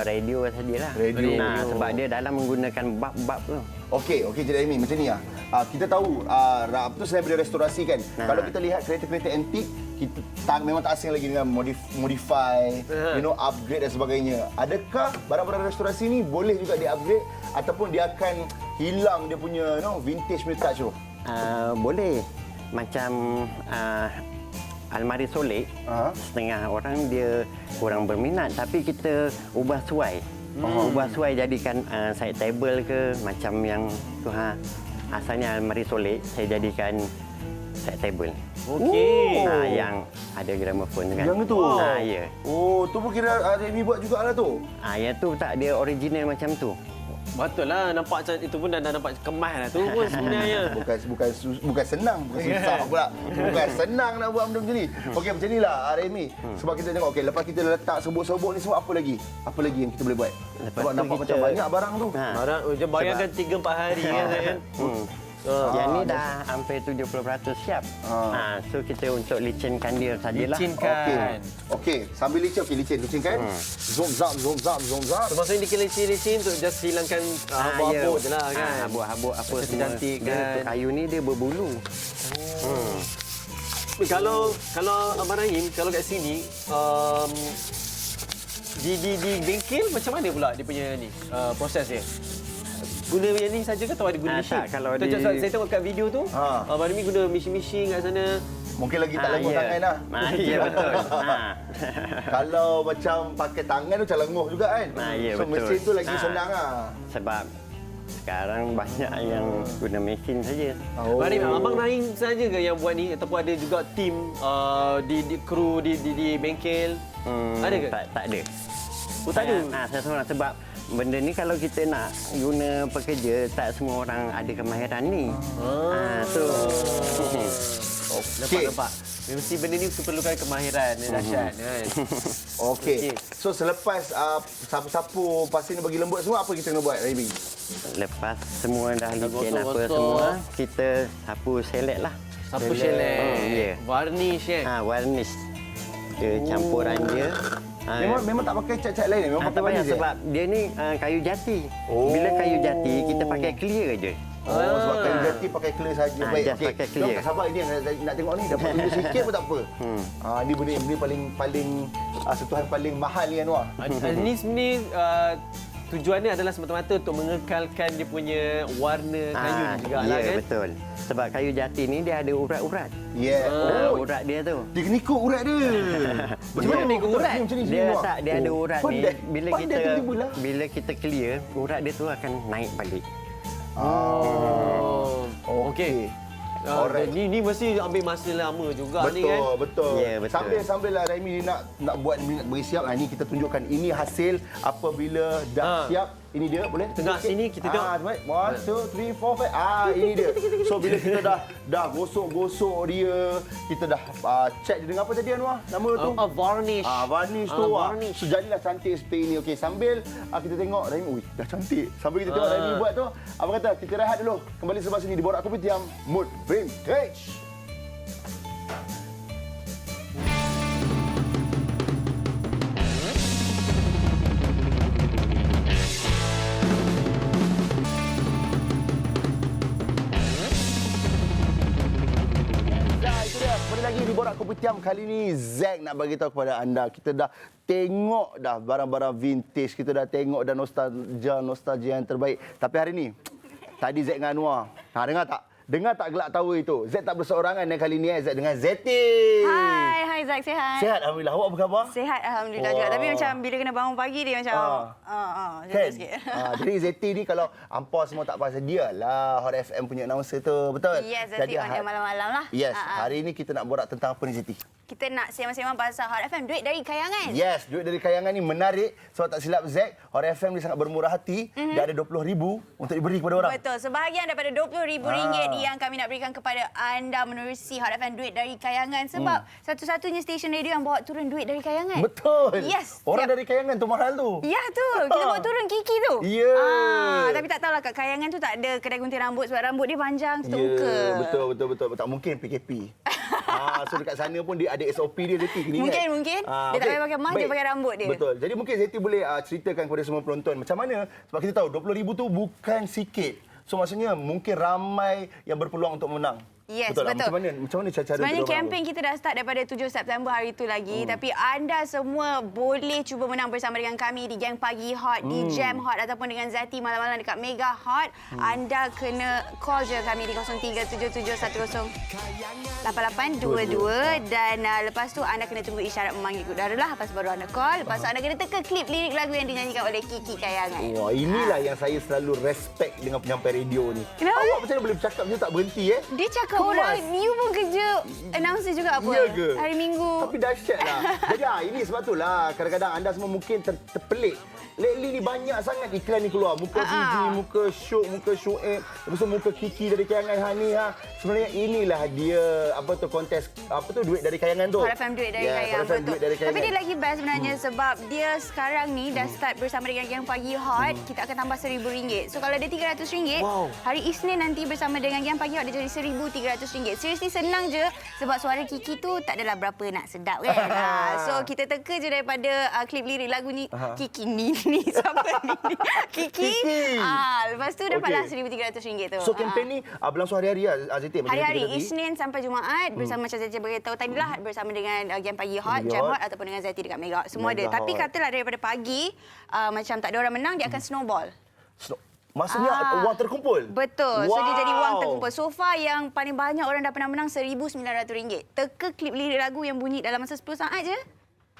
Radio sajalah. Radio. Sebab dia dalam menggunakan bab-bab tu. Okey, Cik Remy, macam ni kita tahu apa tu selain daripada restorasi kan. Kalau kita lihat kereta-kereta antik, kita memang tak asing lagi dengan modify, upgrade dan sebagainya. Adakah barang-barang restorasi ni boleh juga di-upgrade ataupun dia akan hilang dia punya vintage punya touch tu? Boleh. Macam almari solek, setengah orang dia kurang berminat tapi kita ubah suai. Ubah suai jadikan side table ke macam yang tu asalnya almari solek saya jadikan side table. Okey. Yang ada gramofon kan. Yang tu? Ya. Tu pun kira Remy buat jugalah tu? Yang tu tak, dia original macam tu. Betul lah, nampak macam itu pun dah nampak kemas lah tu pun sebenarnya. Bukan senang, bukan susah pula. Bukan senang nak buat benda macam ni. Okey, macam inilah Remy. Sebab kita tengok, lepas kita letak serbuk-serbuk ni semua, apa lagi? Apa lagi yang kita boleh buat? Sebab nampak macam banyak barang tu. Barang, bayangkan 3-4 hari kan. Yang ni dah hampir 70% siap. So kita untuk licinkan dia sajalah. Licinkan. Okey, sambil licinkan. Zoom zap. So maksudnya dia licin untuk just hilangkan habuk-habuk je lah kan. Habuk-habuk apa semua. Cantik Dia kan. kayu ni dia berbulu. Kalau Abang Rahim, kalau kat sini di bengkel macam mana pula dia punya ni proses dia? Guna yang ni saja ke atau ada guna mesin? Tak, kalau saya tengok kat video tu, Abang Remy guna mesin-mesin kat sana. Mungkin lagi tak lenguh tangan lah. Ya, betul. Kalau macam pakai tangan tu macam lenguh juga kan. Ya, so betul. mesin tu lagi senang lah. Sebab sekarang banyak yang guna mesin saja. Abang Rahim saja ke yang buat ni ataupun ada juga tim di kru di bengkel? Ada ke? Tak ada. Tak ada. Saya seorang sebab benda ni kalau kita nak guna pekerja, tak semua orang ada kemahiran ni. Nampak. Mesti benda ni perlukan kemahiran yang dahsyat kan. Okey. So selepas sapu-sapu pasir ni bagi lembut semua, apa kita kena buat, Raimi? Lepas semua dah licin apa gosok-gosok. semua, kita sapu selek lah. Sapu selek. Ya. Varnish kan. Varnish. Dia campuran dia. Memang tak pakai cat-cat lain, memang tak pakai payah varnish je? sebab dia ni kayu jati. Bila kayu jati, kita pakai clear je. Sebab kayu jati pakai clear saja. Baik, just pakai clear. Jom, tak sabar ini yang nak tengok ni. Dapat benda sikit pun tak apa. Ni benda paling sentuhan paling mahal ni, Anwar. Ini sebenarnya tujuannya adalah semata-mata untuk mengekalkan dia punya warna kayu juga lah kan. Betul. Sebab kayu jati ni dia ada urat-urat. Urat dia tu. Dia kena ikut urat dia. Macam mana dia ikut urat? Dia ada urat ni. Pandai Bila kita clear, urat dia tu akan naik balik. Okey. Ni mesti ambil masa lama juga ni kan. Betul. Ya, betul. Sambil lah Raimi nak buat beri siap. Ni kita tunjukkan ini hasil apabila dah siap. Ini dia, boleh? Tengah sini kita tengok. 1, 2, 3, 4, 5. Ini dia. So bila kita dah gosok-gosok dia, kita dah check dia dengan apa tadi, Anwar? Nama tu? Varnish. Varnish tu. Varnish. So jadilah cantik seperti ini. Okey, sambil kita tengok Raimi, dah cantik. Sambil kita tengok Raimi buat tu, apa kata? Kita rehat dulu. Kembali sebelah sini di Borak Kopitiam Mood Vintage. Lagi di Borak Kopitiam kali ni Zack nak bagi tahu kepada anda, kita dah tengok dah barang-barang vintage, kita dah tengok dah nostalgia yang terbaik. Tapi hari ni tadi Zack dengan Anwar, dengar tak gelak tawa itu? Zack tak berseorangan dan kali ni Zack dengan Zeti. Hai Zack, sihat? Sihat, alhamdulillah. Awak apa khabar? Sihat alhamdulillah juga. Tapi macam bila kena bangun pagi dia macam kan? sikit. Jadi Zeti ni kalau hampa semua tak pasal dia lah Hot FM punya announcer tu, betul? Yes, Zeti on air malam-malam lah. Yes, hari ni kita nak borak tentang apa ni Zeti? Kita nak sembang-sembang pasal Hot FM, duit dari kayangan. Yes, duit dari kayangan ni menarik. Sebab tak silap Zack, Hot FM ni sangat bermurah hati. Dia ada RM20,000 untuk diberi kepada orang. Betul, sebahagian daripada RM20,000 yang kami nak berikan kepada anda menerusi Hot FM duit dari kayangan. Sebab satu-satunya stesen radio yang bawa turun duit dari kayangan. Betul. Yes. Orang dari kayangan tu mahal tu. Ya tu, kita bawa turun Kiki tu. Ya. Tapi tak tahulah kat kayangan tu tak ada kedai gunting rambut sebab rambut dia panjang tutup muka. Betul. Tak mungkin PKP. So dekat sana pun dia ada SOP dia Zeti. Mungkin. Dia tak payah pakai mask, dia pakai rambut dia. Betul. Jadi mungkin Zeti boleh ceritakan kepada semua penonton macam mana, sebab kita tahu RM20,000 tu bukan sikit. So maksudnya mungkin ramai yang berpeluang untuk menang. Yes, betul. betul. Macam mana cara-cara sebenarnya kempen kita dah start daripada 7 September hari itu lagi. Tapi anda semua boleh cuba menang bersama dengan kami di Gang Pagi Hot, di Jam Hot ataupun dengan Zati malam-malam dekat Mega Hot. Anda kena call je kami di 0377108822 dan lepas tu anda kena tunggu isyarat memanggil udara lah. Lepas baru anda call. Lepas tu anda kena teka klip lirik lagu yang dinyanyikan oleh Kiki Kayangan. Wah, inilah yang saya selalu respect dengan penyampai radio ni. Kenapa? Awak macam mana boleh bercakap macam tak berhenti Dia cakap orang, you pun kerja announcer juga apa? Ya ke? Hari Minggu. Tapi dahsyat lah. Jadi ini sebab itulah kadang-kadang anda semua mungkin terpelik. Lately ni banyak sangat iklan ni keluar. Muka Fizi, muka Syuk, muka Syuib, lepas tu muka Kiki dari kayangan Hani. Sebenarnya inilah dia kontes duit dari kayangan tu. Hot FM duit dari kayangan. Betul. Duit dari kayangan. Tapi dia lagi best sebenarnya sebab dia sekarang ni dah start bersama dengan Gang Pagi Hot. Kita akan tambah RM1,000. So kalau dia RM300, hari Isnin nanti bersama dengan Gang Pagi Hot dia jadi RM1,300. Seriously senang je sebab suara Kiki tu tak adalah berapa nak sedap kan. So kita teka je daripada klip lirik lagu ni. Kiki ni siapa ni? Kiki. Lepas tu dapatlah RM1,300 tu. So kempen ni berlangsung hari-hari Zeti? Hari-hari Isnin sampai Jumaat bersama macam Zeti beritahu tadi lah bersama dengan Gang Pagi Hot, Jam Hot ataupun dengan Zeti dekat Mega. Semua ada. Tapi katalah daripada pagi macam tak ada orang menang dia akan snowball. Maksudnya wang terkumpul? Betul. So dia jadi wang terkumpul. So far yang paling banyak orang dah pernah menang RM1,900. Teka klip lirik lagu yang bunyi dalam masa 10 saat je.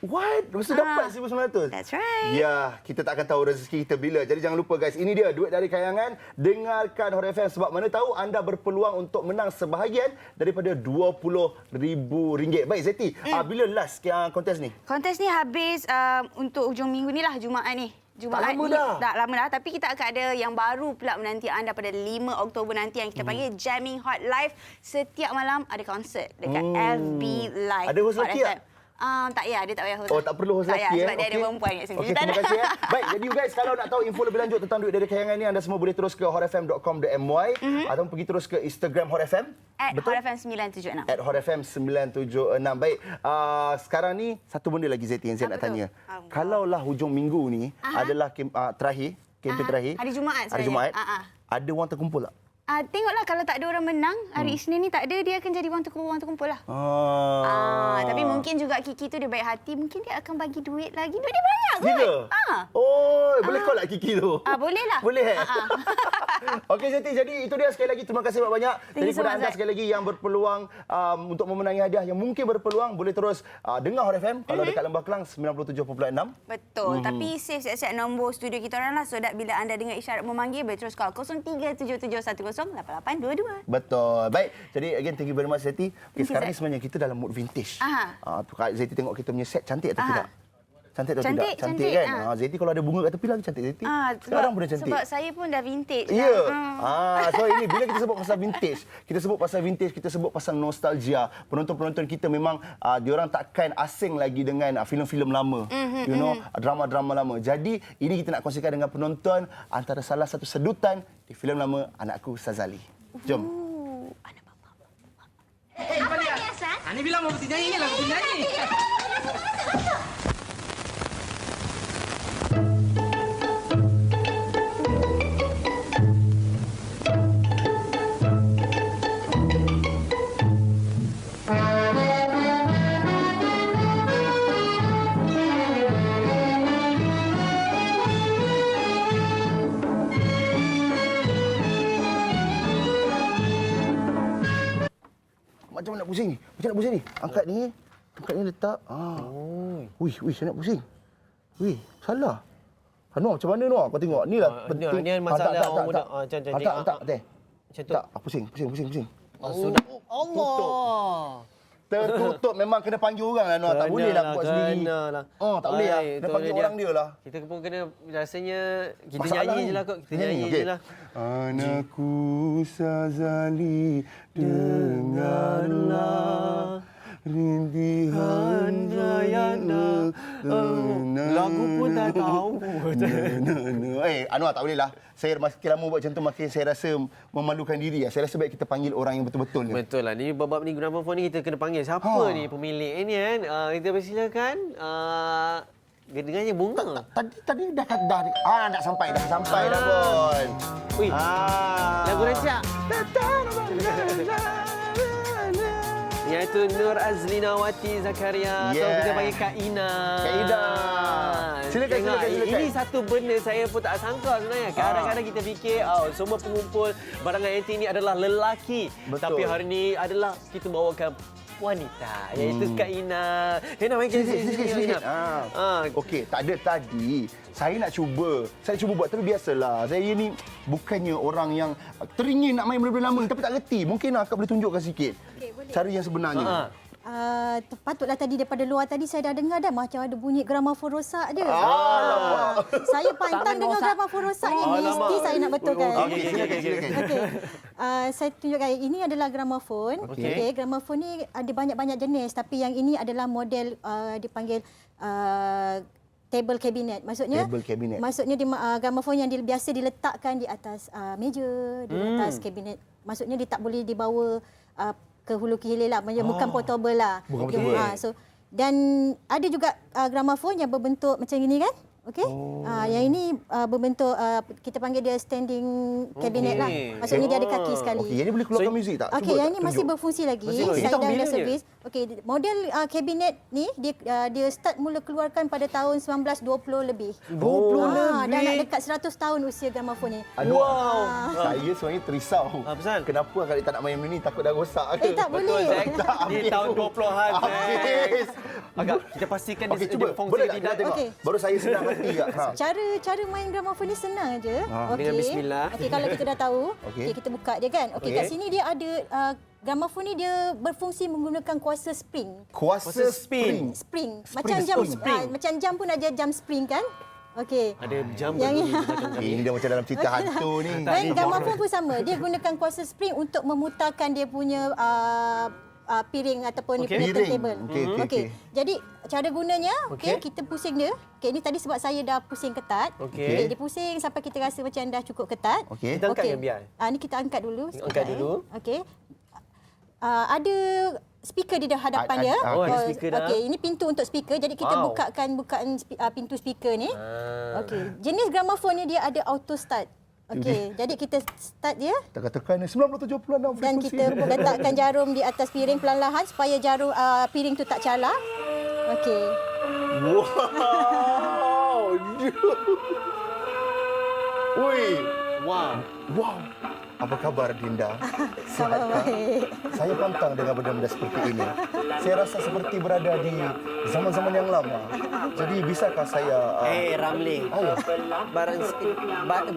What? Mesti dapat RM1,900? That's right. Ya, kita tak akan tahu rezeki kita bila. Jadi jangan lupa guys, ini dia duit dari kayangan. Dengarkan Hot FM sebab mana tahu anda berpeluang untuk menang sebahagian daripada RM20,000. Baik Zeti, bila last kontes ni? Kontes ni habis untuk hujung minggu ni lah, Jumaat ni. Jumaat lama dah. Tak lama dah, tapi kita akan ada yang baru pula menanti anda pada 5 Oktober nanti yang kita panggil Jamming Hot Live. Setiap malam ada konsert dekat FB Live. Ada host Hot lelaki FM. Tak payah, dia tak payah host. Oh, tak perlu host tak lelaki payah, sebab dia ada perempuan kat sini. Okey, terima kasih ya. Baik, jadi you guys kalau nak tahu info lebih lanjut tentang Duit Dari Kayangan ni, anda semua boleh terus ke hotfm.com.my atau pergi terus ke Instagram Hot FM. Hot FM 976. Hot FM 976. Baik, sekarang ni satu benda lagi Zeti yang saya nak tanya. Kalaulah hujung minggu ni adalah terakhir, kempen terakhir. Hari Jumaat Hari sebenarnya. Jumaat. Ada orang terkumpul tak? Tengoklah kalau tak ada orang menang, hari Isnin ni tak ada, dia akan jadi wang terkumpul lah. Tapi mungkin juga Kiki tu dia baik hati, mungkin dia akan bagi duit lagi. Duit dia banyak kot. Gitu? Oh, boleh call tak Kiki tu? Boleh lah. Boleh. Okey Zeti, jadi itu dia sekali lagi terima kasih banyak. Jadi you so kepada much, anda Zat. sekali lagi yang berpeluang untuk memenangi hadiah yang mungkin berpeluang boleh terus dengar Hot FM kalau dekat Lembah Kelang 97.6. Betul. Tapi save siap-siap nombor studio kita orang lah so that bila anda dengar isyarat memanggil boleh terus call 0377108822. Betul. Baik. Jadi again thank you very much Zeti. Okay, sekarang ni Zat. sebenarnya kita dalam mood vintage. Aha. Zeti tengok kita punya set cantik atau tidak? Cantik atau Cantik, tidak? Cantik cantik. kan? Zeti kalau ada bunga kat tepi lagi cantik Zeti. Sekarang pun dah cantik. Sebab saya pun dah vintage. Ya. Dah. So ini bila kita sebut pasal vintage, kita sebut pasal nostalgia. Penonton-penonton kita memang diorang takkan asing lagi dengan filem-filem lama. You know, drama-drama lama. Jadi ini kita nak kongsikan dengan penonton antara salah satu sedutan di filem lama Anakku Sazali. Jom. Apa ni Hasan? Ani bilang mau berhenti nyanyi lah, berhenti nyanyi. Macam nak pusing ni? Macam nak pusing ni? Angkat ni. Angkat ni letak. Wih, saya nak pusing. Wih, salah. Noah, macam mana Noah? Kau tengok. Ni lah penting. Ni masalah orang muda. Tak. Macam tu. Tak, pusing. Sudah. Allah. Tertutup. Memang kena panggil orang lah Noah. Tak boleh lah buat sendiri. Tak boleh lah. Kena panggil orang dia lah. Kita pun kena rasanya kita Masalah nyanyi ni. je lah kot. Kita nyanyi je lah. Anakku Sazali, dengarlah rintihan rayana. Lagu pun tak tahu. Anwar tak boleh lah. Saya makin lama buat macam tu makin saya rasa memalukan diri. Saya rasa baik kita panggil orang yang betul-betul ni. Betul lah. Ni bab ni gramafon ni kita kena panggil. Siapa ni pemilik ni kan? Kita persilakan. Dengannya bunga. Tadi dah nak sampai dah pun. Ui. Lagu rancak. Iaitu Nur Azlina Wati Zakaria atau kita panggil Kak Ina. Kak Ina. Silakan. Ini satu benda saya pun tak sangka sebenarnya. Kadang-kadang kita fikir semua pengumpul barangan antik ini adalah lelaki. Betul. Tapi hari ini adalah kita bawakan wanita iaitu Kak Ina. Ina main sikit. Okey, tak ada tadi. Saya nak cuba buat tapi biasalah. Saya ni bukannya orang yang teringin nak main benda-benda lama tapi tak reti. Mungkin Akak boleh tunjukkan sikit cara yang sebenarnya. Patutlah tadi daripada luar tadi saya dah dengar dah macam ada bunyi gramafon rosak dia. Saya pantang dengar gramafon rosak ni. Mesti saya nak betulkan. Okey, silakan. Okey. Saya tunjukkan ini adalah gramafon. Okey, gramafon ni ada banyak-banyak jenis tapi yang ini adalah model dipanggil table cabinet. Maksudnya gramafon yang biasa diletakkan di atas meja, di atas kabinet. Maksudnya dia tak boleh dibawa ke hulu ke hilir lah, bukan portable lah. Dan ada juga gramafon yang berbentuk macam ini kan? Okey. Yang ini berbentuk kita panggil dia standing cabinet lah. Maksudnya dia ada kaki sekali. Okey, yang ni boleh keluarkan muzik tak? Okey, yang ini masih berfungsi lagi. Saya dah servis. Okey, model kabinet ni dia start mula keluarkan pada tahun 1920 lebih. 20 lebih. Dah nak dekat 100 tahun usia gramafon ni. Wow. Saya sebenarnya terisau. Kenapa Akak tak nak main ni? Takut dah rosak ke? Tak boleh. Di tahun 20-an. Agak kita pastikan dia fungsi tidak. Baru saya sedang hati tak? Cara main gramafon ni senang aja. Dengan bismillah. Okey, kalau kita dah tahu, okey kita buka dia kan. Okey, kat sini dia ada gramafon ni dia berfungsi menggunakan kuasa spring. Kuasa spring. Macam jam spring. Macam jam pun ada jam spring kan? Okey. Ada jam Yang berbunyi di belakang kami. Ini dah macam dalam cerita hantu ni. Dan gramafon pun sama. Dia gunakan kuasa spring untuk memutarkan dia punya piring ataupun dia punya Piring. turntable. Okey. Jadi cara gunanya, kita pusing dia. Okey, ni tadi sebab saya dah pusing ketat. Okey. Dia pusing sampai kita rasa macam dah cukup ketat. Okey. Kita angkat yang biar. Ni kita angkat dulu. Angkat dulu. Okey. Ada speaker di hadapan dia. Oh, ada speaker dah. Okey, ini pintu untuk speaker. Jadi kita bukaan pintu speaker ni. Okey. Jenis gramafon ni dia ada auto start. Okey, jadi kita start dia Tekan-tekan 90-70 dan kita letakkan jarum di atas piring perlahan-lahan supaya jarum piring tu tak calar. Okey. Wow. Ui. Wow. Wow. Apa khabar Dinda? Khabar baik. Saya pantang dengan benda-benda seperti ini. Saya rasa seperti berada di zaman-zaman yang lama. Jadi bisakah saya... Ramli.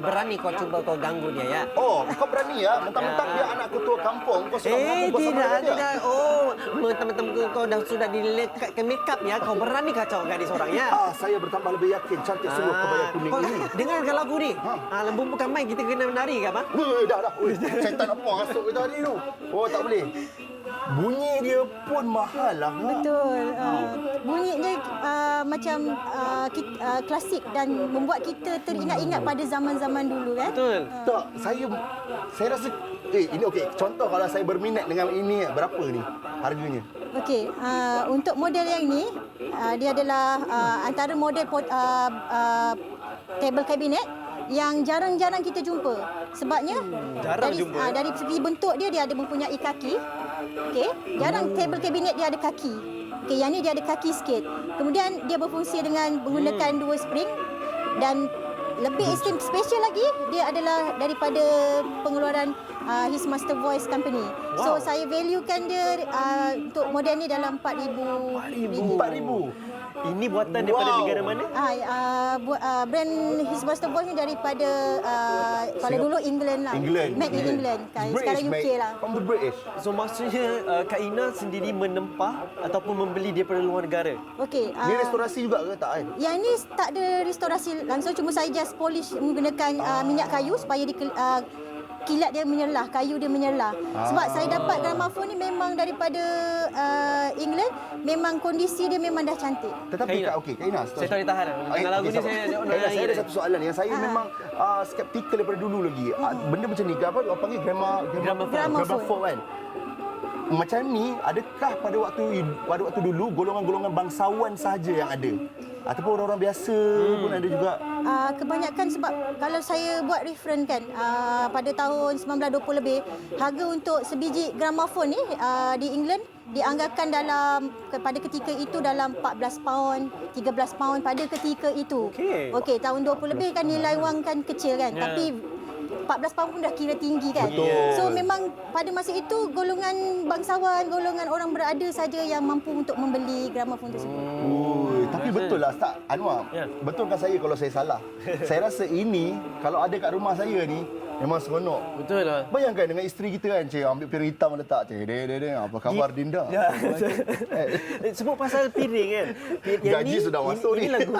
Berani kau cuba kau ganggu dia ya? Oh, kau berani ya? Mentang-mentang dia anak ketua kampung. Kau sudah mengaku kau sama dengan dia. tidak. Oh, mentang-mentang kau dah sudah dilekatkan makeup ya, kau berani kacau gadis orang ya? Saya bertambah lebih yakin. Cantik sungguh kebaya kuning ini. Dengarkan lagu ni. Lembu bukan main, kita kena menari ke apa? Dah. Ui, syaitan apa masuk ke tadi tu? Oh, tak boleh. Bunyi dia pun mahal lah. Betul. Bunyi dia macam klasik dan membuat kita teringat-ingat pada zaman-zaman dulu kan? Betul. Tak, saya rasa ini okey. Contoh kalau saya berminat dengan ini, berapa ni harganya? Okey, untuk model yang ni dia adalah antara model table cabinet yang jarang-jarang kita jumpa. Sebabnya dari segi bentuk dia ada mempunyai kaki. Okey, jarang table cabinet dia ada kaki. Okey, yang ni dia ada kaki sikit. Kemudian dia berfungsi dengan menggunakan dua spring dan lebih special lagi dia adalah daripada pengeluaran His Master Voice Company. So saya valuekan dia untuk model ni dalam 4,000. Ini buatan daripada negara mana? Brand His Master Voice ni daripada kalau dulu England lah. Made in England. Sekarang UK lah. From the British. So maksudnya Kak Ina sendiri menempah ataupun membeli daripada luar negara? Okey. Ni restorasi juga ke tak kan? Yang ni tak ada restorasi langsung, cuma saya just polish menggunakan minyak kayu supaya kilat dia menyerlah, kayu dia menyerlah. Sebab saya dapat gramafon ni memang daripada England, memang kondisi dia memang dah cantik. Tetapi Kak Ina, saya tak boleh tahan. Dengan lagu ni saya ada satu soalan yang saya memang skeptikal daripada dulu lagi. Benda macam ni, apa panggil gramafon kan? Macam ni, adakah pada waktu dulu golongan-golongan bangsawan sahaja yang ada? Ataupun orang-orang biasa pun ada juga? Kebanyakan sebab kalau saya buat reference kan, pada tahun 1920 lebih, harga untuk sebiji gramafon ni di England dianggarkan pada ketika itu dalam 14 pound, 13 pound pada ketika itu. Okey, tahun 20 lebih kan nilai wang kan kecil kan, tapi 14 pound pun dah kira tinggi kan. So memang pada masa itu golongan bangsawan, golongan orang berada saja yang mampu untuk membeli gramafon tersebut. Tapi betul lah Ustaz Anwar. Betulkah saya kalau saya salah? Saya rasa ini kalau ada kat rumah saya ni memang seronok. Betul lah. Bayangkan dengan isteri kita kan, ambil piring hitam letak, apa khabar Dinda? Semua pasal piring kan. Gaji sudah masuk ni. Ini lagu.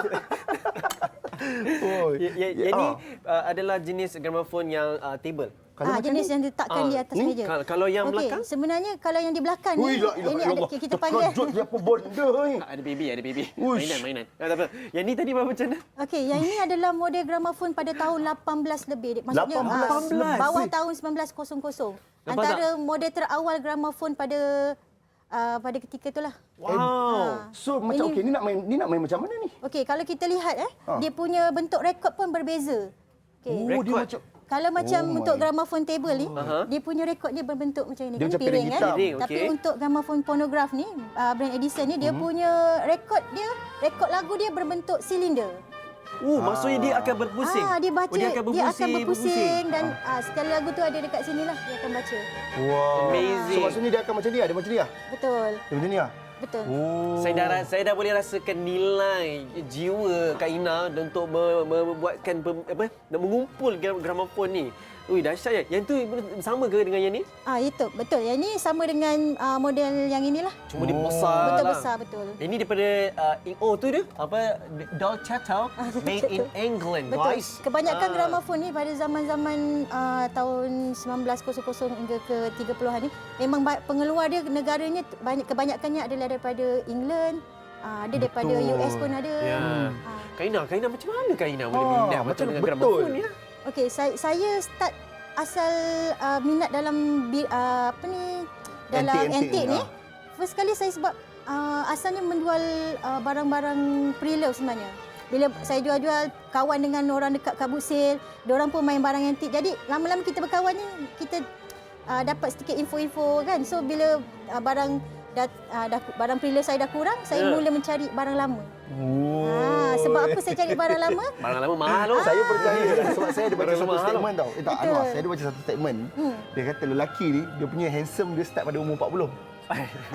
Yang ni adalah jenis gramafon yang table. Jenis yang diletakkan di atas meja. Kalau yang belakang? Sebenarnya kalau yang di belakang ni, ini ada kita panggil. Terkejut dia apa benda ni? Ada baby. Mainan. Tak apa. Yang ni tadi berapa macam mana? Okey, yang ini adalah model gramafon pada tahun 18 lebih. Maksudnya 18? Bawah tahun 1900. Antara model terawal gramafon pada ketika itulah. Wow. So macam ni nak main macam mana ni? Okey, kalau kita lihat dia punya bentuk rekod pun berbeza. Okey. Dia macam kalau macam untuk gramafon table ni, dia punya rekod dia berbentuk macam ni, dia kan piring kan. Tapi okey. untuk gramafon phonograph ni, brand Edison ni, dia punya rekod lagu dia berbentuk silinder. Maksudnya dia akan berpusing. Dia baca, dia akan berpusing dan sekali lagu tu ada dekat sinilah dia akan baca. Wow. Amazing. So maksudnya dia akan macam ni, ada macam ni ah? Betul. Dia macam ni ah? Betul. Saya dah boleh rasakan nilai jiwa Kak Ina untuk membuatkan mengumpul gramafon ni. Ui, dahsyat ya. Yang tu sama ke dengan yang ni? Itu betul. Yang ni sama dengan model yang inilah. Cuma dia besar Betul lah. besar betul. Ini daripada tu dia apa Dolcetto made in England, Betul. guys. Kebanyakan gramafon ni pada zaman-zaman tahun 1900 hingga ke 30-an ni memang pengeluar dia negaranya kebanyakannya adalah daripada England, ada daripada US pun ada. Ya. Kaina macam mana Kaina boleh minat macam dengan betul. gramafon ni? Okey, saya start asal minat dalam dalam antik ni. First kali saya sebab asalnya menjual barang-barang pre-love sebenarnya. Bila saya jual-jual, kawan dengan orang dekat Kabut Sale, diorang pun main barang antik. Jadi lama-lama kita berkawan ni, kita dapat sedikit info-info kan. So bila barang pre-love saya dah kurang, saya mula mencari barang lama. Sebab apa saya cari barang lama? Barang lama mahal tu. Saya percaya sebab saya ada baca Barang satu mahal statement tau. Tak, Betul. Anwar, saya ada baca satu statement. Dia kata lelaki ni, dia punya handsome dia start pada umur 40.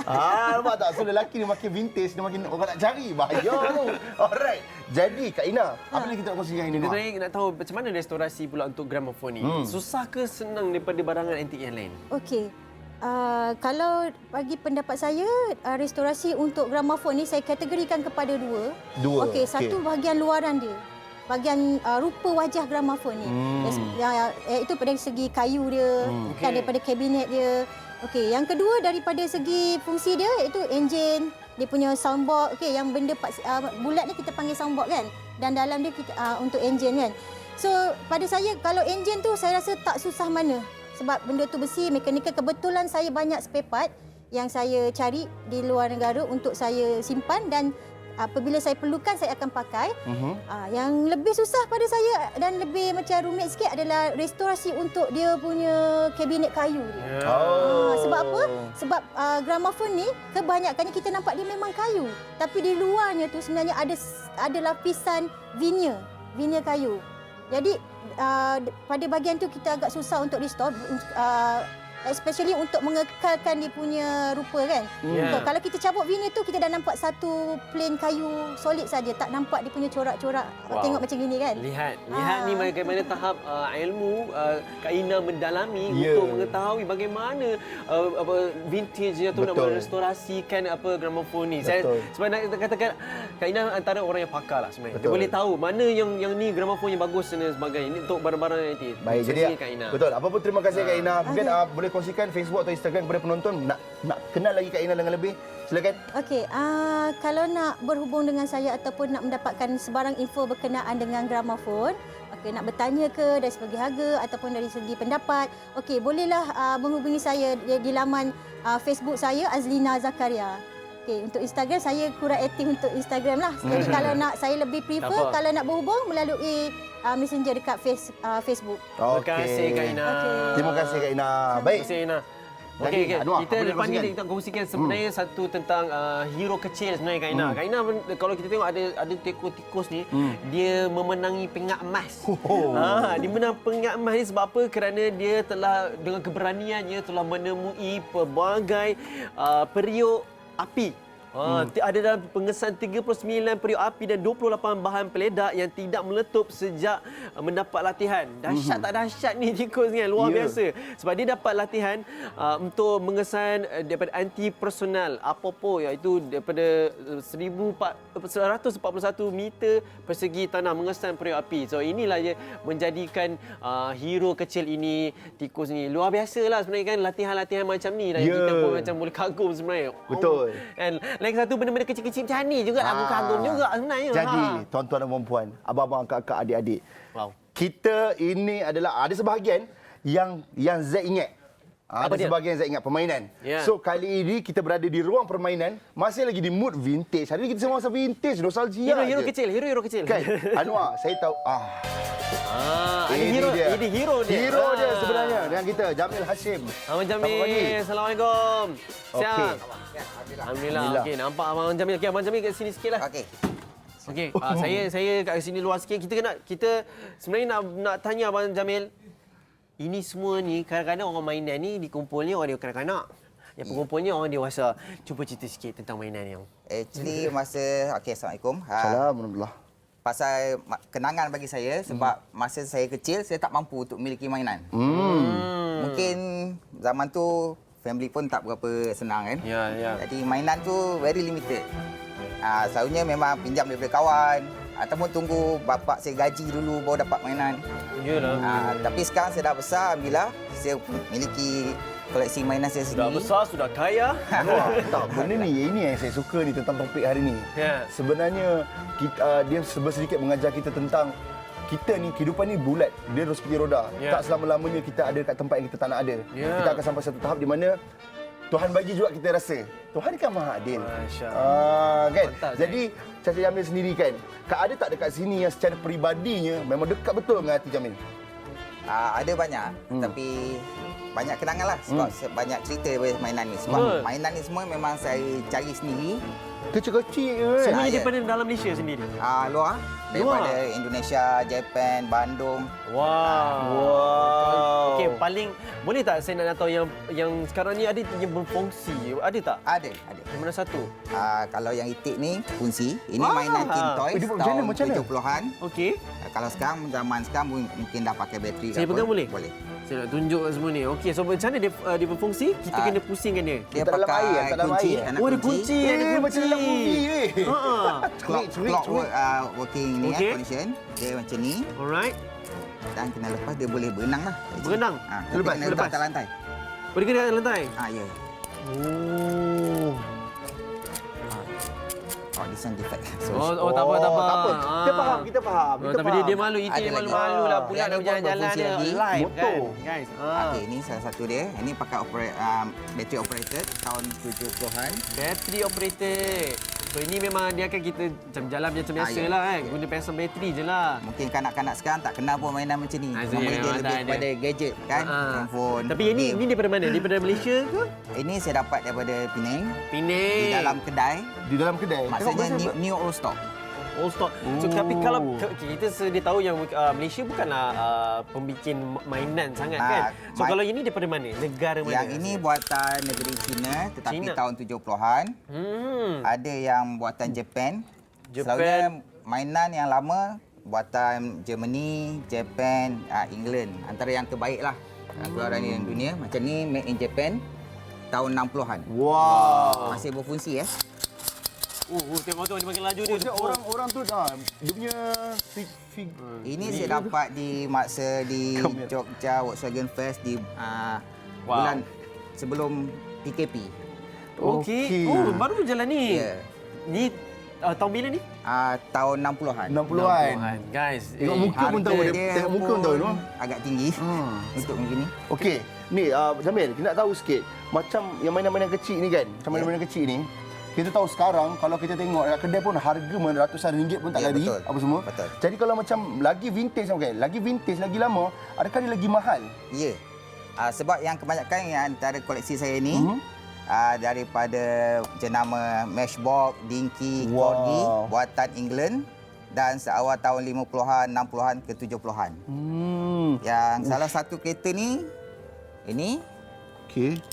Nampak tak? So lelaki ni makin vintage, dia makin orang nak cari. Bahaya tu. Alright. Jadi Kak Ina, apa lagi kita nak kongsikan ini? Kita sebenarnya nak tahu macam mana restorasi pula untuk gramafon ni. Susah ke senang daripada barangan antik yang lain? Okey. Kalau bagi pendapat saya, restorasi untuk gramafon ni saya kategorikan kepada dua. Okey, satu bahagian luaran dia. Bahagian rupa wajah gramafon ni. Itu dari segi kayu dia, kan, daripada kabinet dia. Okey, yang kedua daripada segi fungsi dia iaitu enjin, dia punya soundbox. Okey, yang benda bulat ni kita panggil soundbox kan. Dan dalam dia kita, untuk enjin kan. So, pada saya kalau enjin tu saya rasa tak susah mana. Sebab benda tu besi, mekanikal. Kebetulan saya banyak spare part yang saya cari di luar negara untuk saya simpan dan apabila saya perlukan saya akan pakai. Yang lebih susah pada saya dan lebih macam rumit sikit adalah restorasi untuk dia punya kabinet kayu dia. Sebab apa? Sebab gramafon ni kebanyakannya kita nampak dia memang kayu. Tapi di luarnya tu sebenarnya ada lapisan veneer kayu. Jadi pada bahagian tu kita agak susah untuk restore, especially untuk mengekalkan dia punya rupa kan. Kalau kita cabut veneer tu kita dah nampak satu plain kayu solid saja, tak nampak dia punya corak-corak. Tengok macam gini kan. Lihat ni bagaimana tahap ilmu Kak Ina mendalami untuk mengetahui bagaimana vintage-nya tu nak merestorasikan gramafon ni. Saya sebab nak katakan Kak Ina antara orang yang pakar lah sebenarnya. Dia boleh tahu mana yang ni gramafon yang bagus dan sebagainya. Ini untuk barang-barang nanti. Baik, jadi Kak Ina. betul. Apa pun terima kasih Kak Ina. Mungkin boleh kongsikan Facebook atau Instagram kepada penonton nak kenal lagi Kak Ina dengan lebih. Silakan. Okey, kalau nak berhubung dengan saya ataupun nak mendapatkan sebarang info berkenaan dengan gramafon, okey, nak bertanya ke dari segi harga ataupun dari segi pendapat, okey, bolehlah menghubungi saya di laman Facebook saya Azlina Zakaria. Okey, untuk Instagram saya kurang aktif untuk Instagram lah. Jadi kalau nak saya lebih prefer kalau nak berhubung melalui Messenger dekat Facebook. Terima kasih Kak Ina. Terima kasih Kak Ina. Baik. Terima kasih Ina. Okey, kita lepas ni kita kongsikan sebenarnya satu tentang hero kecil sebenarnya Kak Ina. Kak Ina kalau kita tengok ada tikus ni, dia memenangi peringkat emas. Dia menang peringkat emas ni sebab apa? Kerana dia telah dengan keberaniannya telah menemui pelbagai periuk api. Ada dalam pengesahan 39 periuk api dan 28 bahan peledak yang tidak meletup sejak mendapat latihan. Dahsyat tak dahsyat ni tikus ni, luar biasa. Sebab dia dapat latihan untuk mengesahan daripada anti personal Apopo, iaitu daripada 141 meter persegi tanah mengesahan periuk api. So inilah dia menjadikan hero kecil ini, tikus ni. Luar biasalah sebenarnya kan latihan-latihan macam ni yang kita pun macam boleh kagum sebenarnya. Betul. And lagi satu benda-benda kecil-kecil macam ni juga aku kagum juga sebenarnya. Jadi, tuan-tuan dan puan-puan, abang-abang, kakak, adik-adik. Kita ini adalah ada sebahagian yang Z ingat. Ada sebahagian Z ingat permainan. So kali ini kita berada di ruang permainan, masih lagi di mood vintage. Hari ini kita semua masa vintage, nostalgia. Hero kecil. Kan? Anwar, saya tahu. Ini hero dia. Hero dia sebenarnya dengan kita, Jamil Hashim. Abang Jamil, Assalamualaikum. Siap. Alhamdulillah. Okey, nampak Abang Jamil. Okey, Abang Jamil kat sini sikitlah. Okey, saya kat sini luar sikit. Kita sebenarnya nak tanya Abang Jamil. Ini semua ni kadang-kadang orang mainan ni dikumpulnya orang dia kanak-kanak. Yang pengumpulnya orang dewasa. Cuba cerita sikit tentang mainan yang. Actually masa Assalamualaikum. Assalamualaikum. pasal kenangan bagi saya sebab masa saya kecil saya tak mampu untuk memiliki mainan. Mungkin zaman tu family pun tak berapa senang kan. Jadi mainan tu very limited. Selalunya memang pinjam daripada kawan ataupun tunggu bapak saya gaji dulu baru dapat mainan. Tapi sekarang saya dah besar, alhamdulillah saya memiliki koleksi mainan saya sendiri. Sudah besar, sudah kaya. Tak, benda ni yang saya suka ni tentang topik hari ni. Sebenarnya dia sedikit mengajar kita tentang kita ni, kehidupan ni bulat. Dia seperti roda. Tak selama-lamanya kita ada kat tempat yang kita tak nak ada. Kita akan sampai satu tahap di mana Tuhan bagi juga kita rasa. Tuhan kan Maha Adil. Kan? Jadi Caca Jamil sendiri kan, ada tak dekat sini yang secara peribadinya memang dekat betul dengan hati Jamil? Ada banyak. Tapi banyak kenangan lah sebab banyak cerita daripada mainan ni. Sebab mainan ni semua memang saya cari sendiri. Kecil-kecil kan? Semuanya daripada dalam Malaysia sendiri? Luar. Daripada Indonesia, Japan, Bandung. Wow. Okey, paling boleh tak saya nak tahu yang sekarang ni ada yang berfungsi? Ada tak? Ada. Yang mana satu? Kalau yang itik ni fungsi. Ini mainan Teen Toys tahun 70-an. Okey. Kalau sekarang zaman sekarang mungkin dah pakai bateri. Saya pegang boleh? Boleh. Saya nak tunjuk semua ni. Okey, so macam mana dia berfungsi? Kita kena pusingkan dia. Dia pakai kunci. Oh, ada kunci. Macam dalam movie. Clock working ni condition. Dia macam ni. Alright. Dan kena lepas dia boleh berenang lah. Berenang? Lepas. Atas lantai. Oh, dia kena atas lantai? Ya. Oh. This one defect. Tak apa. Kita faham. Tapi dia malu, itu malu lah pula nak berjalan-jalan dia live kan, guys. Okey, ini salah satu dia. Ini pakai battery operated tahun 70-an. Battery operated. So ini memang dia akan kita macam jalan macam biasa lah kan. Guna pasang bateri je lah. Mungkin kanak-kanak sekarang tak kenal pun mainan macam ni. Dia lebih kepada gadget kan. Handphone. Tapi ini daripada mana? Daripada Malaysia ke? Ini saya dapat daripada Penang. Penang. Di dalam kedai. Maksudnya new old stock. Old stock. So tapi kalau kita sedia tahu yang Malaysia bukanlah pembikin mainan sangat kan. So kalau ini daripada mana? Negara mana? Yang ini buatan negeri China tetapi tahun 70-an. Ada yang buatan Japan. Selalunya mainan yang lama buatan Germany, Japan, England. Antara yang terbaik lah keluaran di dunia. Macam ni made in Japan tahun 60-an. Wow. Masih berfungsi tengok tu dia makin laju dia. Orang tu dah dia punya ini saya dapat di masa di Jogja Volkswagen Fest di bulan sebelum PKP. Okey. Oh, baru berjalan ni. Ni tahun bila ni? Tahun 60-an. 60-an. Guys. Tengok muka pun tahu dia. Tengok muka pun tahu tu. Agak tinggi untuk begini. Okey. Ni Jamil, kita nak tahu sikit macam yang mainan-mainan kecil ni kan. Macam mainan-mainan kecil ni. Kita tahu sekarang kalau kita tengok dekat kedai pun harga ratusan ringgit pun tak lari apa semua. Betul. Jadi kalau macam lagi vintage lagi lama, adakah dia lagi mahal? Ya. Sebab yang kebanyakan yang antara koleksi saya ni daripada jenama Matchbox, Dinky, Corgi buatan England dan seawal tahun 50-an, 60-an ke 70-an. Yang salah satu kereta ni ini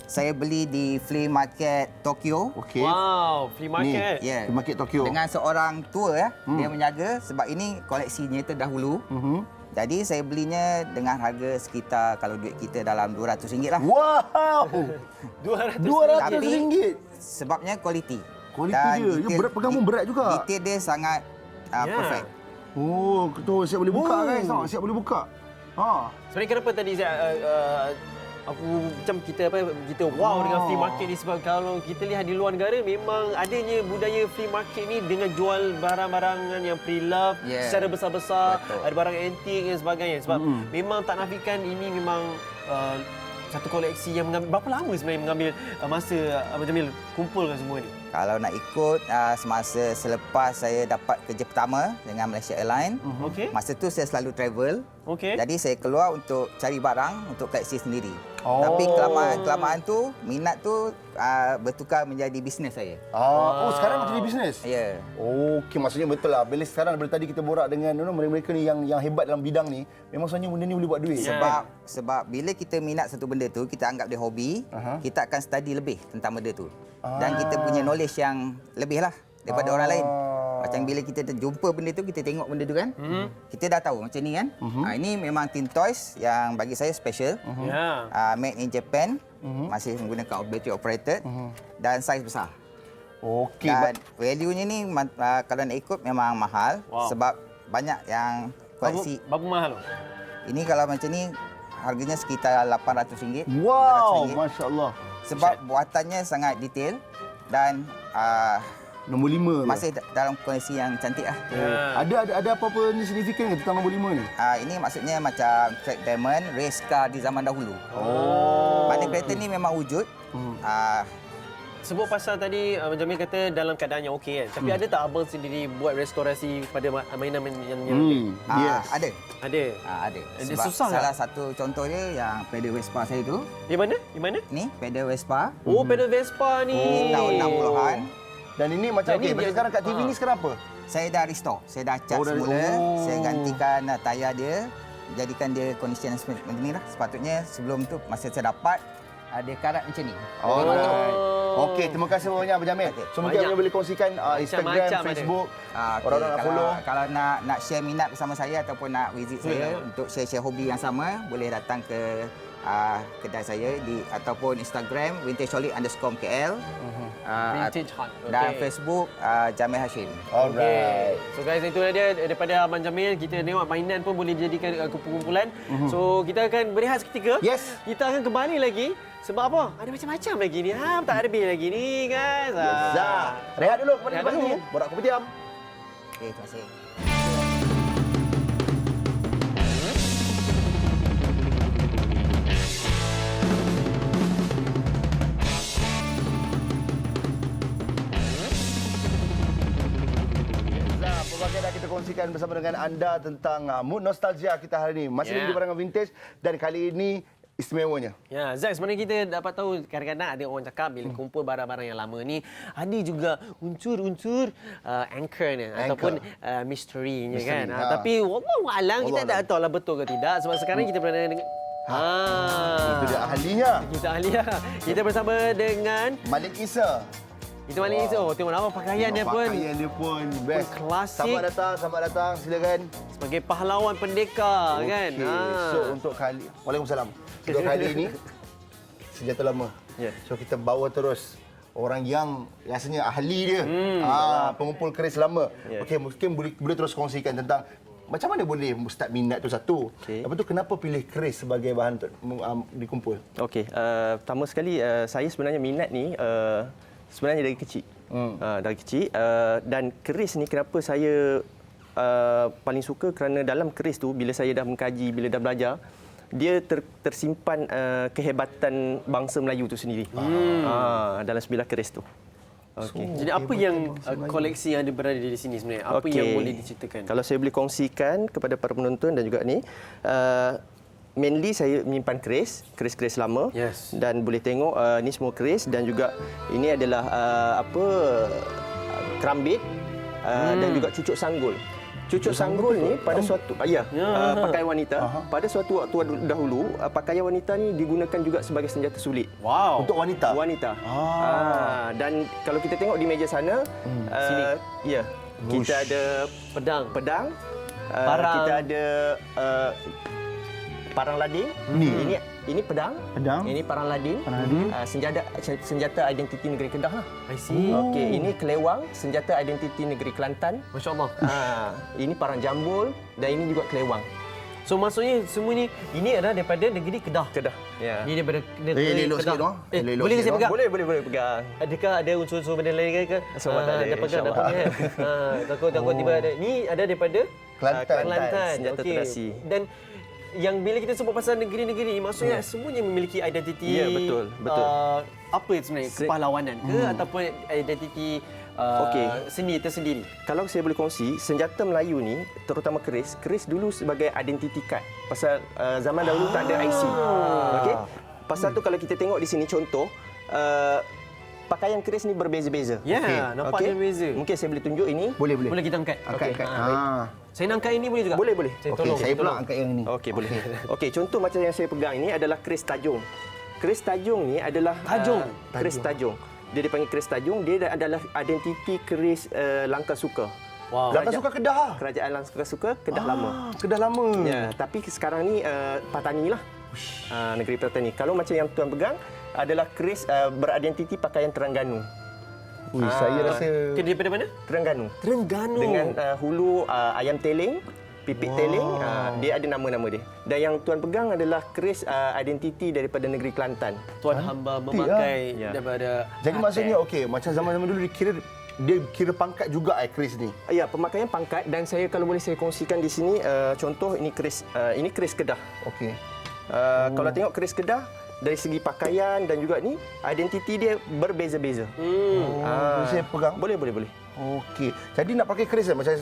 saya beli di flea market Tokyo. Wow, flea market. Flea market Tokyo. Dengan seorang tua dia menjaga sebab ini koleksinya terdahulu. Jadi saya belinya dengan harga sekitar kalau duit kita dalam RM200 lah. Wow. RM200. Sebabnya kualiti. Kualiti dia. Berat pegang pun berat juga. Detail dia sangat perfect. Oh, betul. Siap boleh buka guys. Siap boleh buka. Sebenarnya kenapa tadi aku macam kita wow dengan flea market ni sebab kalau kita lihat di luar negara memang adanya budaya flea market ni dengan jual barang-barangan yang pre-loved secara besar-besar, ada barang antik dan sebagainya sebab memang tak nafikan ini memang satu koleksi yang mengambil berapa lama sebenarnya mengambil masa Abang Jamil kumpulkan semua ni? Kalau nak ikut semasa selepas saya dapat kerja pertama dengan Malaysia Airlines, masa tu saya selalu travel. Jadi saya keluar untuk cari barang untuk koleksi sendiri. Tapi kelamaan tu minat tu bertukar menjadi bisnes saya. Sekarang jadi bisnes? Ya. Okey, maksudnya betul lah. Bila sekarang daripada tadi kita borak dengan mereka ni yang hebat dalam bidang ni, memang sebenarnya benda ni boleh buat duit. Sebab bila kita minat satu benda tu, kita anggap dia hobi, kita akan study lebih tentang benda tu. Dan kita punya knowledge yang lebih lah daripada orang lain. Macam bila kita jumpa benda tu, kita tengok benda tu kan, kita dah tahu macam ni kan. Ini memang Tin Toys yang bagi saya special. Made in Japan, masih menggunakan battery operated dan saiz besar. Okey. Dan value-nya ni kalau nak ikut memang mahal sebab banyak yang koleksi. Berapa mahal tu? Ini kalau macam ni harganya sekitar RM800. Wow, masya-Allah. Sebab buatannya sangat detail dan nombor 5 masih dalam kondisi yang cantik lah. Ada apa-apa ni signifikan ke tentang nombor 5 ni? Ini maksudnya macam track diamond, race car di zaman dahulu. Mana kereta ni memang wujud. Sebut pasal tadi Jamil kata dalam keadaan yang okey kan. Tapi ada tak abang sendiri buat restorasi pada mainan yang Ada. Ada. Ada. Sebab Susah salah tak? satu contoh dia yang pedal Vespa saya tu. Di mana? Di mana? Ni pedal Vespa. Oh, pedal Vespa ni. Ini tahun 60-an. Dan ini macam okey, macam sekarang kat TV ni sekarang apa? Saya dah restore. Saya dah cat semula. Saya gantikan tayar dia. Jadikan dia kondisi yang macam ni lah. Sepatutnya sebelum tu masa saya dapat ada karat macam ni. Okey, terima kasih banyak Abang Jamil. So mungkin Abang boleh kongsikan Instagram, Facebook, orang-orang nak follow. Kalau nak share minat bersama saya ataupun nak visit saya untuk share hobi yang sama, boleh datang ke kedai saya ataupun Instagram vintagesolid_KL. Vintage Hunt. Dan Facebook Jamil Hashim. Alright. So guys, itu dia daripada Abang Jamil. Kita tengok mainan pun boleh dijadikan kumpulan. So kita akan berehat seketika. Yes. Kita akan kembali lagi. Sebab apa? Ada macam-macam lagi ni. Tak habis lagi ni guys. Rehat dulu, kembali lepas ni. Borak Kopitiam. Okey, terima kasih. Kita kongsikan bersama dengan anda tentang mood nostalgia kita hari ini. Masih lagi di barangan vintage dan kali ini istimewanya. Ya, Zak, sebenarnya kita dapat tahu kadang-kadang ada orang cakap bila kumpul barang-barang yang lama ni ada juga unsur-unsur anchor-nya ataupun misteri-nya kan. Tapi wallahualam kita tak tahu lah betul ke tidak sebab sekarang kita pernah dengar itu dia ahlinya. Kita bersama dengan Malik Isa. Itu Malik Isa. Tengok nama pakaian dia pun. Pakaian dia pun best. Klasik. Selamat datang, silakan. Sebagai pahlawan pendekar kan. So untuk kali Waalaikumsalam. Untuk kali ini senjata lama. So kita bawa terus orang yang rasanya ahli dia. Pengumpul keris lama. Okey, mungkin boleh terus kongsikan tentang macam mana boleh start minat tu satu. Lepas tu kenapa pilih keris sebagai bahan untuk dikumpul? Okey, pertama sekali saya sebenarnya minat ni sebenarnya dari kecil. Dari kecil dan keris ni kenapa saya paling suka kerana dalam keris tu bila saya dah mengkaji, bila dah belajar, dia tersimpan kehebatan bangsa Melayu tu sendiri. Dalam sebilah keris tu. Okay. Jadi apa yang koleksi yang ada berada di sini sebenarnya? Apa yang boleh diceritakan? Kalau saya boleh kongsikan kepada para penonton dan juga ni, mainly saya menyimpan keris lama. Dan boleh tengok ni semua keris dan juga ini adalah kerambit dan juga cucuk sanggul. Cucuk sanggul ni pada suatu pakaian wanita. Pada suatu waktu dahulu pakaian wanita ni digunakan juga sebagai senjata sulit. Wow. Untuk wanita. Dan kalau kita tengok di meja sana kita ada pedang. Kita ada parang lading. Ini pedang. Ini parang lading. Senjata identiti negeri Kedah lah. I see. Okey, ini kelewang, senjata identiti negeri Kelantan. Masya-Allah. Ini parang jambul dan ini juga kelewang. So maksudnya semua ni ini adalah daripada negeri Kedah. Ya. Ini daripada negeri elok Kedah. Sikit, no? Boleh saya pegang? Boleh pegang. Adakah ada unsur-unsur benda lain ke? Semua tak ada. Dah pegang dah punya. Takut tiba ada. Ni ada daripada Kelantan. Senjata tradisi. Dan yang bila kita sebut pasal negeri-negeri maksudnya semuanya memiliki identiti. Ya, betul. Apa sebenarnya kepahlawanan ke ataupun identiti seni tersendiri? Kalau saya boleh kongsi, senjata Melayu ni terutama keris dulu sebagai identity card. Pasal zaman dahulu tak ada IC. Okey. Pasal tu kalau kita tengok di sini contoh pakaian keris ni berbeza-beza. Ya, nampak dia berbeza. Mungkin saya boleh tunjuk ini. Boleh kita angkat. Angkat. Saya nak angkat ini boleh juga? Boleh. Saya pula angkat yang ini. Okey, boleh. Okey, contoh macam yang saya pegang ini adalah keris tajung. Keris tajung ni adalah keris tajung. Dia dipanggil keris tajung, dia adalah identiti keris langkah suka. Wow. Langkah Suka Kedah. Kerajaan Langkah Suka Kedah lama. Kedah lama. Ya, tapi sekarang ni Patani lah. Negeri Patani. Kalau macam yang tuan pegang adalah keris beridentiti pakaian Terengganu. Saya rasa daripada mana? Terengganu. Terengganu. Dengan hulu ayam teling, pipit teling, dia ada nama-nama dia. Dan yang tuan pegang adalah keris identiti daripada negeri Kelantan. Tuan hamba memakai daripada. Jadi maksudnya okey, macam zaman-zaman dulu dia kira pangkat juga keris ni. Ya, pemakaian pangkat dan saya kalau boleh saya kongsikan di sini contoh ini keris Kedah. Okey. Kalau tengok keris Kedah dari segi pakaian dan juga ni identiti dia berbeza-beza. Saya pegang. Boleh. Okey. Jadi nak pakai keris macam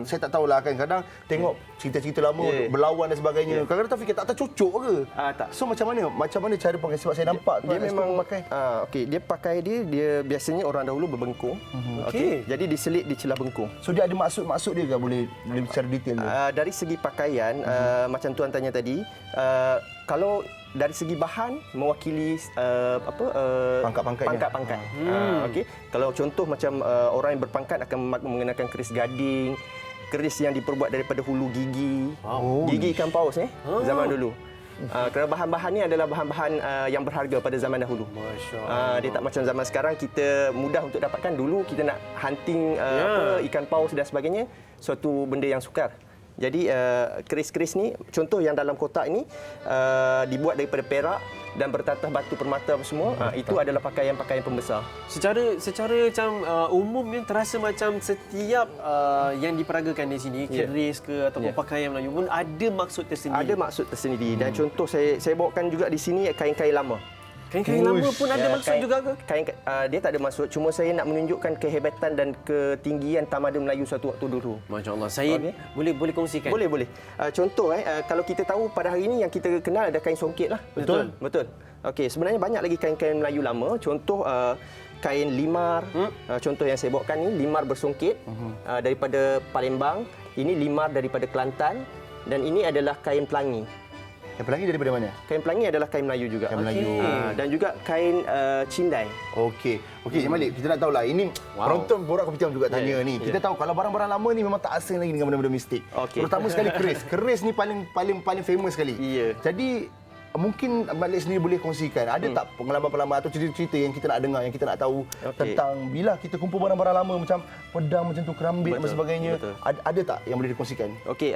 saya tak tahulah kan. Kadang tengok cerita-cerita lama berlawan dan sebagainya. Kadang-kadang tak fikir tak cocok ke? Tak. So macam mana cara pakai sebab saya nampak dia memang pakai. Okey, dia pakai dia biasanya orang dahulu berbengkung. Okey. Jadi diselit di celah bengkung. So dia ada maksud dia ke boleh bicara detail dia? Dari segi pakaian macam tuan tanya tadi, kalau dari segi bahan mewakili pangkat-pangkat. Okey. Kalau contoh macam orang yang berpangkat akan mengenakan keris gading, keris yang diperbuat daripada hulu gigi. Gigi ikan paus zaman dulu. Kerana bahan-bahan ni adalah bahan-bahan yang berharga pada zaman dahulu. Dia tak macam zaman sekarang kita mudah untuk dapatkan. Dulu kita nak hunting ikan paus dan sebagainya, suatu benda yang sukar. Jadi keris-keris ni, contoh yang dalam kotak ini dibuat daripada perak dan bertatah batu permata apa semua. Itu adalah pakaian-pakaian pembesar. Secara macam umumnya terasa macam setiap yang diperagakan di sini, keris ke ataupun pakaian Melayu pun ada maksud tersendiri. Ada maksud tersendiri. Dan contoh saya bawakan juga di sini kain-kain lama. Kain-kain lama pun ada maksud juga ke? Dia tak ada maksud. Cuma saya nak menunjukkan kehebatan dan ketinggian tamadun Melayu suatu waktu dulu. Masya Allah. Saya boleh kongsikan? Boleh. Contoh, kalau kita tahu pada hari ini yang kita kenal ada kain songket lah. Betul. Okey, sebenarnya banyak lagi kain-kain Melayu lama. Contoh kain limar. Contoh yang saya bawakan ni, limar bersongket daripada Palembang. Ini limar daripada Kelantan. Dan ini adalah kain pelangi. Kain pelangi daripada mana? Kain pelangi adalah kain Melayu juga. Kain Melayu. Dan juga kain cindai. Okey, Cik Malik, kita nak tahulah. Ini penonton Borak Kopitiam juga tanya ni. Kita tahu kalau barang-barang lama ni memang tak asing lagi dengan benda-benda mistik. Terutama sekali keris. Keris ni paling famous sekali. Jadi mungkin Malik sendiri boleh kongsikan, ada tak pengalaman-pengalaman atau cerita-cerita yang kita nak dengar, yang kita nak tahu tentang bila kita kumpul barang-barang lama macam pedang macam tu, kerambit dan sebagainya. Ada tak yang boleh dikongsikan? Okey,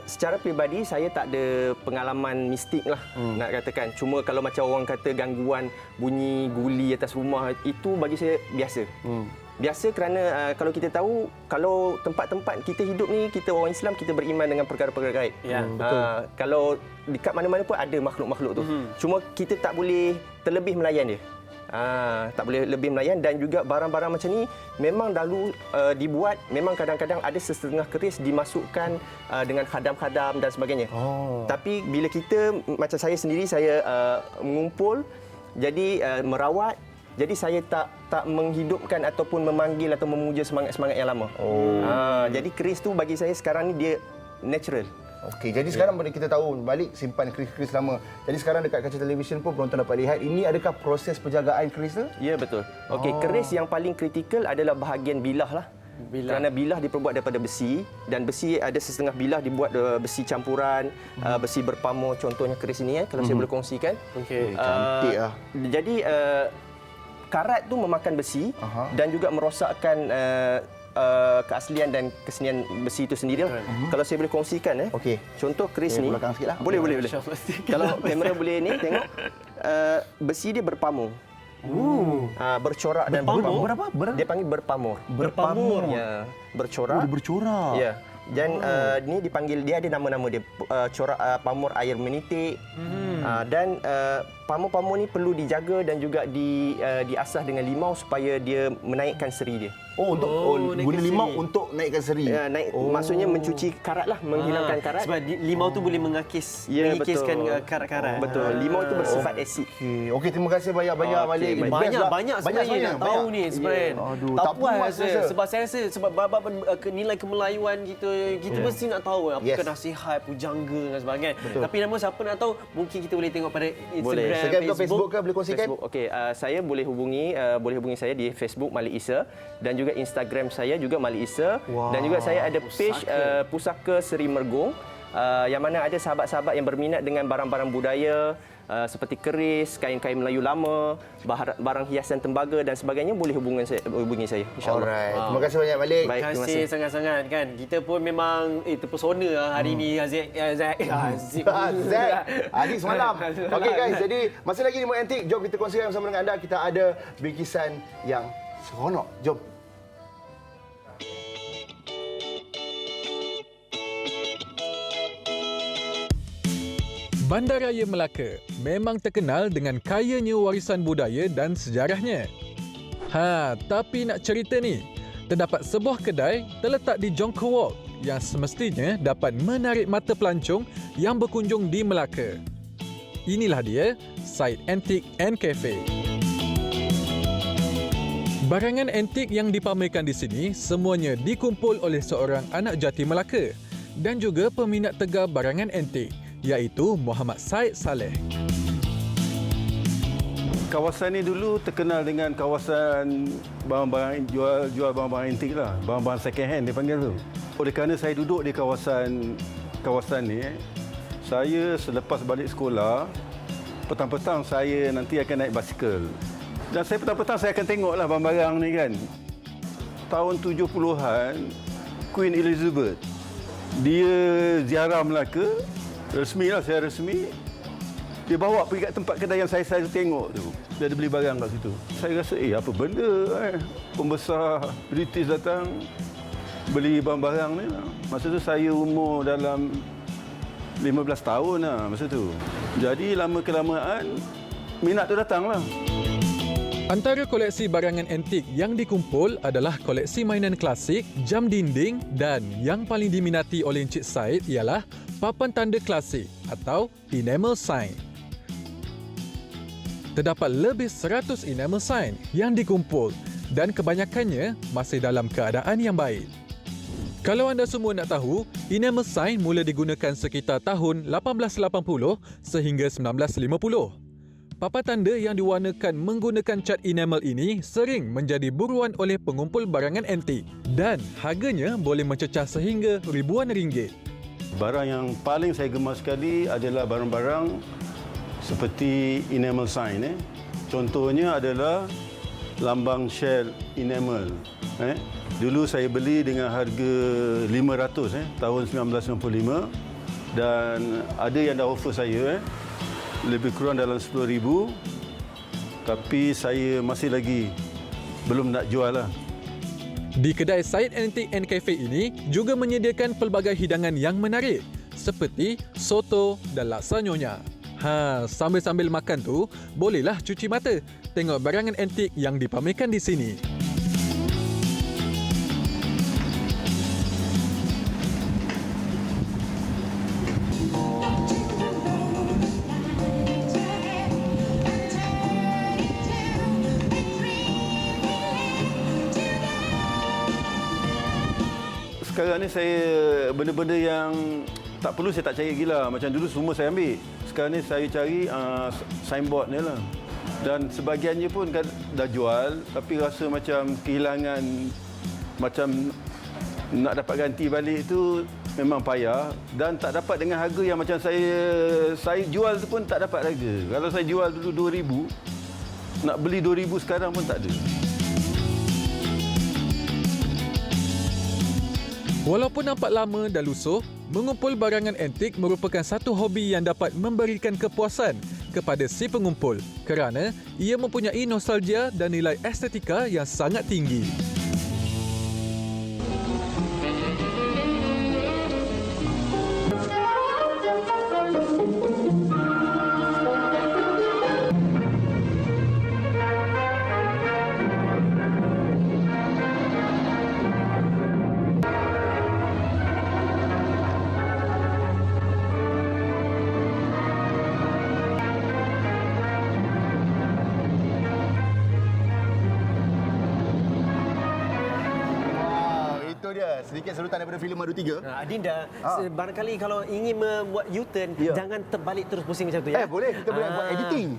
secara peribadi saya tak ada pengalaman mistik lah nak katakan. Cuma kalau macam orang kata gangguan bunyi guli atas rumah, itu bagi saya biasa. Biasa kerana kalau kita tahu, kalau tempat-tempat kita hidup ni, kita orang Islam, kita beriman dengan perkara-perkara gaib. Betul. Kalau dekat mana-mana pun ada makhluk-makhluk tu. Cuma kita tak boleh terlebih melayan dia. Tak boleh lebih melayan. Dan juga barang-barang macam ni memang dahulu dibuat, memang kadang-kadang ada setengah keris dimasukkan dengan khadam-khadam dan sebagainya. Tapi bila kita, macam saya sendiri, saya mengumpul, jadi merawat, jadi saya tak menghidupkan ataupun memanggil atau memuja semangat-semangat yang lama. Jadi keris tu bagi saya sekarang ni dia natural. Okey, jadi sekarang kita tahu balik simpan keris-keris lama. Jadi sekarang dekat kaca televisyen pun penonton dapat lihat, ini adakah proses penjagaan keris tu? Ya, betul. Okey, keris yang paling kritikal adalah bahagian bilah lah. Kerana bilah diperbuat daripada besi, dan besi ada setengah bilah dibuat besi campuran, besi berpamor, contohnya keris ini kalau saya boleh kongsikan. Okey, cantik lah. Jadi karat tu memakan besi dan juga merosakkan keaslian dan kesenian besi itu sendiri. Kalau saya boleh kongsikan, contoh keris ni. Boleh. Kalau kamera boleh ni tengok, besi dia berpamor. Bercorak dan berpamor. Dia panggil berpamor. Berpamor. Ya, bercorak. Bercorak. Ya. Dan ni dipanggil, dia ada nama-nama dia. Corak pamor air menitik. Dan pamor-pamor ni perlu dijaga dan juga diasah dengan limau supaya dia menaikkan seri dia. Untuk guna limau untuk naikkan seri. Ya, maksudnya mencuci karat lah, menghilangkan karat. Sebab limau tu boleh mengikiskan karat-karat. Betul. Limau tu bersifat asid. Okey, terima kasih banyak-banyak Malik. Banyak sebenarnya nak tahu ni sebenarnya. Aduh, tak puas rasa. Sebab saya rasa sebab bab nilai kemelayuan kita kita mesti nak tahu apakah nasihat, pujangga dan sebagainya. Tapi nama siapa nak tahu, mungkin kita boleh tengok pada Instagram, Facebook ke boleh kongsikan? Facebook. Okey, saya boleh hubungi saya di Facebook Malik Isa dan juga Instagram saya juga Malik Isa dan juga saya ada page Pusaka Seri Mergong yang mana ada sahabat-sahabat yang berminat dengan barang-barang budaya seperti keris, kain-kain Melayu lama, barang hiasan tembaga dan sebagainya, boleh hubungi saya insya-Allah. Alright. Terima kasih banyak Malik. Baik, terima kasih sangat-sangat kan. Kita pun memang terpesona hari ni Aziz. Hari semalam. Okey guys, jadi masih lagi di Mood Antik. Jom kita kongsikan bersama dengan anda. Kita ada bingkisan yang seronok. Jom. Bandaraya Melaka memang terkenal dengan kayanya warisan budaya dan sejarahnya. Tapi nak cerita ni, terdapat sebuah kedai terletak di Jonker Walk yang semestinya dapat menarik mata pelancong yang berkunjung di Melaka. Inilah dia, Side Antique and Cafe. Barangan antik yang dipamerkan di sini semuanya dikumpul oleh seorang anak jati Melaka dan juga peminat tegar barangan antik, iaitu Muhammad Said Saleh. Kawasan ini dulu terkenal dengan kawasan barang-barang jual barang-barang antik lah, barang-barang second hand dia panggil tu. Oleh kerana saya duduk di kawasan ni, saya selepas balik sekolah, petang-petang saya nanti akan naik basikal. Dan saya petang-petang saya akan tengoklah barang-barang ni kan. Tahun 70-an, Queen Elizabeth, dia ziarah Melaka. Resmi lah, saya resmi. Dia bawa pergi kat tempat kedai yang saya tengok tu. Dia ada beli barang kat situ. Saya rasa, apa benda pembesar British datang beli barang-barang ni. Masa tu saya umur dalam 15 tahun lah masa tu. Jadi lama-kelamaan minat tu datang lah. Antara koleksi barangan antik yang dikumpul adalah koleksi mainan klasik, jam dinding dan yang paling diminati oleh Encik Said ialah papan tanda klasik atau enamel sign. Terdapat lebih 100 enamel sign yang dikumpul dan kebanyakannya masih dalam keadaan yang baik. Kalau anda semua nak tahu, enamel sign mula digunakan sekitar tahun 1880 sehingga 1950. Papan tanda yang diwarnakan menggunakan cat enamel ini sering menjadi buruan oleh pengumpul barangan antik dan harganya boleh mencecah sehingga ribuan ringgit. Barang yang paling saya gemar sekali adalah barang-barang seperti enamel sign. Contohnya adalah lambang Shell enamel. Dulu saya beli dengan harga 500 tahun 1995 dan ada yang dah offer saya lebih kurang dalam 10,000, tapi saya masih lagi belum nak jual lah. Di kedai Side Antique and Cafe ini juga menyediakan pelbagai hidangan yang menarik seperti soto dan laksa nyonya. Sambil-sambil makan tu, bolehlah cuci mata tengok barangan antik yang dipamerkan di sini. Sekarang ni saya benda-benda yang tak perlu saya tak cari lagi lah. Macam dulu semua saya ambil. Sekarang ni saya cari signboard ni lah. Dan sebahagiannya pun dah jual, tapi rasa macam kehilangan, macam nak dapat ganti balik tu memang payah dan tak dapat dengan harga yang macam saya jual tu pun tak dapat harga. Kalau saya jual dulu 2,000, nak beli 2,000 sekarang pun tak ada. Walaupun nampak lama dan lusuh, mengumpul barangan antik merupakan satu hobi yang dapat memberikan kepuasan kepada si pengumpul kerana ia mempunyai nostalgia dan nilai estetika yang sangat tinggi. dia sedikit serutan daripada filem Madu 3. Adinda, barangkali kalau ingin membuat U-turn, jangan terbalik terus pusing macam tu ya. Boleh, kita boleh buat editing.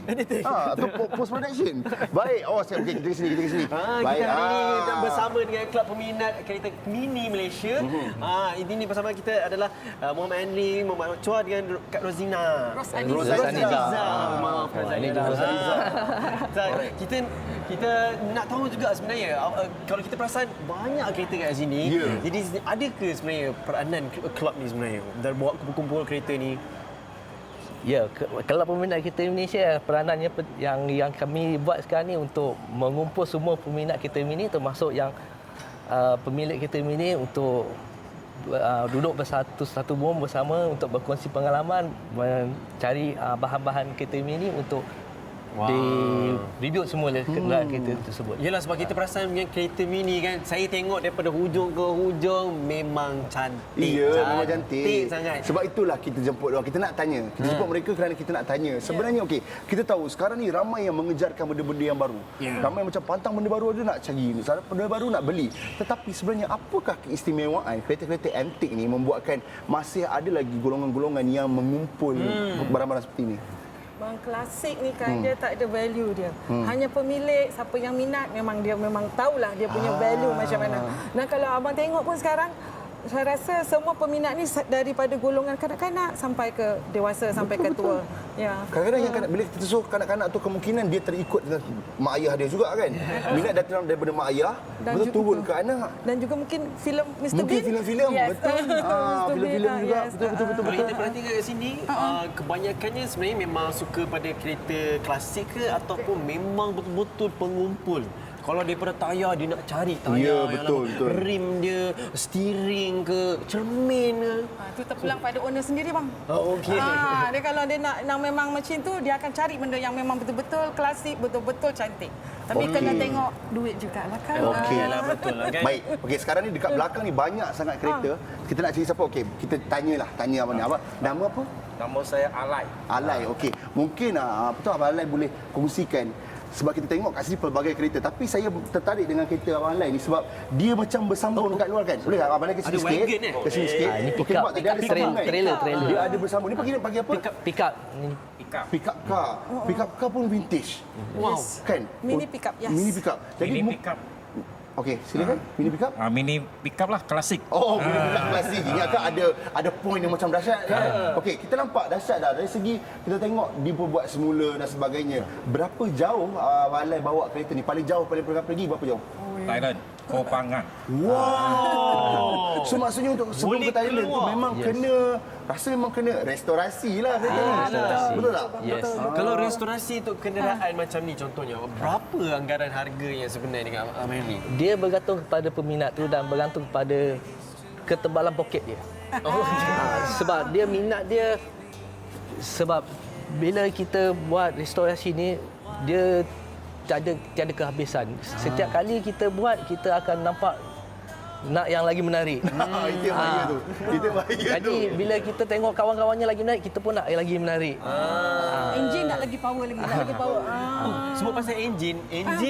Atau post production. Baik, siap. Okey, kita ke sini. Baik. Kita hari ini kita bersama dengan klub peminat kereta mini Malaysia. Ini bersama kita adalah Muhammad Henry, Muhammad Chua dengan Kak Rozina. Rosaniza. Maafkan saya. Kita nak tahu juga sebenarnya kalau kita perasan banyak kereta kat sini. Jadi ada ke sebenarnya peranan kelab ni sebenarnya dalam buat kumpul-kumpul kereta ni? Ya, Kelab Peminat Kereta Malaysia peranannya yang kami buat sekarang ni untuk mengumpul semua peminat kereta mini termasuk yang pemilik kereta mini untuk duduk satu room bersama untuk berkongsi pengalaman, mencari bahan-bahan kereta mini untuk di-review semua kenderaan kereta tersebut. Yalah, sebab kita perasan dengan kereta mini kan, saya tengok daripada hujung ke hujung memang cantik. Memang cantik sangat. Sebab itulah kita jemput orang. Kita nak tanya. Kita jemput mereka kerana kita nak tanya. Sebenarnya kita tahu sekarang ni ramai yang mengejarkan benda-benda yang baru. Ramai macam pantang benda baru ada nak cari. Benda baru nak beli. Tetapi sebenarnya apakah keistimewaan kereta-kereta antik ni membuatkan masih ada lagi golongan-golongan yang mengumpul barang-barang seperti ini? Bang klasik ni kan dia tak ada value dia. Hanya pemilik, siapa yang minat memang tahulah dia punya value macam mana. Dan kalau abang tengok pun sekarang saya rasa semua peminat ni daripada golongan kanak-kanak sampai ke dewasa, sampai ke tua. Ya. Kadang-kadang yang bila kita suruh kanak-kanak tu kemungkinan dia terikut dengan mak ayah dia juga kan. Minat datang daripada mak ayah, betul turun ke anak. Dan juga mungkin filem Mr. Bean. Mungkin filem-filem, betul. Filem-filem juga, betul. Kalau kita perhatikan kat sini, kebanyakannya sebenarnya memang suka pada kereta klasik ke ataupun memang betul-betul pengumpul? Kalau daripada tayar, dia nak cari tayar betul. rim dia, steering ke, cermin ke. Itu terpulang pada owner sendiri bang. Okey. Dia kalau dia nak memang macam tu, dia akan cari benda yang memang betul-betul klasik, betul-betul cantik. Tapi kena tengok duit jugalah kan. Yalah, betul lah kan. Baik. Okey, sekarang ni dekat belakang ni banyak sangat kereta. Kita nak cari siapa? Okey, kita tanya apa ni? Nama apa? Nama saya Alai. Alai, okey. Mungkin Abang Alai boleh kongsikan. Sebab kita tengok kat sini pelbagai kereta. Tapi saya tertarik dengan kereta Abang Alai ni sebab dia macam bersambung dekat luar kan. Boleh tak Abang Alai ke sini sikit? Ke sini sikit. Ini Okey, pick up. nampak tak? Dia ada sambung kan? Trailer. Dia ada bersambung. Ni pagi apa? Pick up. Pick up car. Pick up car pun vintage. Wow. Kan? Mini pick up, yes. Mini pick up. Jadi pick up. Okey, silakan. Mini pick up. Mini pick up lah, klasik. Mini pick up klasik. Ingatkan ada point yang macam dahsyat kan? Okey, kita nampak dahsyat dah. Dari segi kita tengok dia buat semula dan sebagainya. Berapa jauh Alai bawa kereta ni? Paling jauh, paling pergi berapa jauh? Thailand, Kopangan. Wow. So maksudnya untuk sebelum ke Thailand tu memang memang kena restorasi lah kereta ni. Betul tak? Yes. Kalau restorasi untuk kenderaan macam ni contohnya, berapa anggaran harga yang sebenarnya dengan Abang Henry? Dia bergantung kepada peminat tu dan bergantung kepada ketebalan poket dia. Sebab dia minat dia, sebab bila kita buat restorasi ni dia tiada kehabisan. Setiap kali kita buat, kita akan nampak nak yang lagi menarik. Itu bahaya tu. Itu bahaya tu. Jadi bila kita tengok kawan-kawannya lagi menarik, kita pun nak yang lagi menarik. Enjin nak lagi power lagi, nak lagi power. Sebab pasal enjin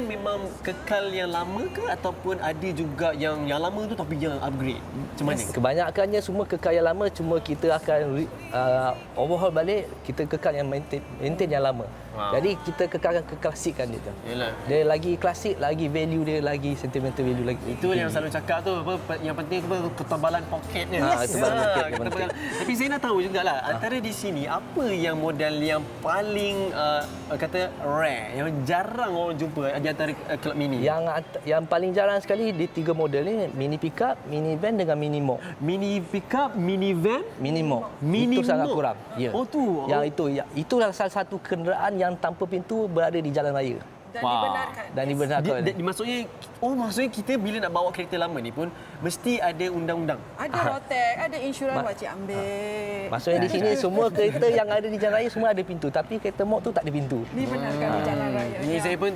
memang kekal yang lama ke ataupun ada juga yang lama tu tapi yang upgrade? Macam mana? Kebanyakannya semua kekal yang lama, cuma kita akan overhaul balik, kita kekal yang maintain yang lama. Jadi kita kekalkan keklasikan dia tu. Dia lagi klasik, lagi value dia, lagi sentimental value lagi. Itu yang selalu cakap tu, yang penting tu ketebalan poketnya. Ketebalan poket yang penting. Tapi saya nak tahu jugalah, antara di sini apa yang model yang paling kata rare, yang jarang orang jumpa di antara kelab mini? Yang paling jarang sekali di 3 model ni, mini pickup, mini van dengan mini mob. Mini pickup, mini van, mini mob. Mini itu sangat mob. kurang. Ya. Tu. Itulah salah satu kenderaan yang tanpa pintu berada di jalan raya. Dan dibenarkan. Maksudnya kita bila nak bawa kereta lama ni pun mesti ada undang-undang. Ada rotek, ada insurans wajib ambil. Maksudnya di sini semua kereta yang ada di jalan raya semua ada pintu, tapi kereta mob tu tak ada pintu. Dibenarkan di jalan raya. Ni saya pun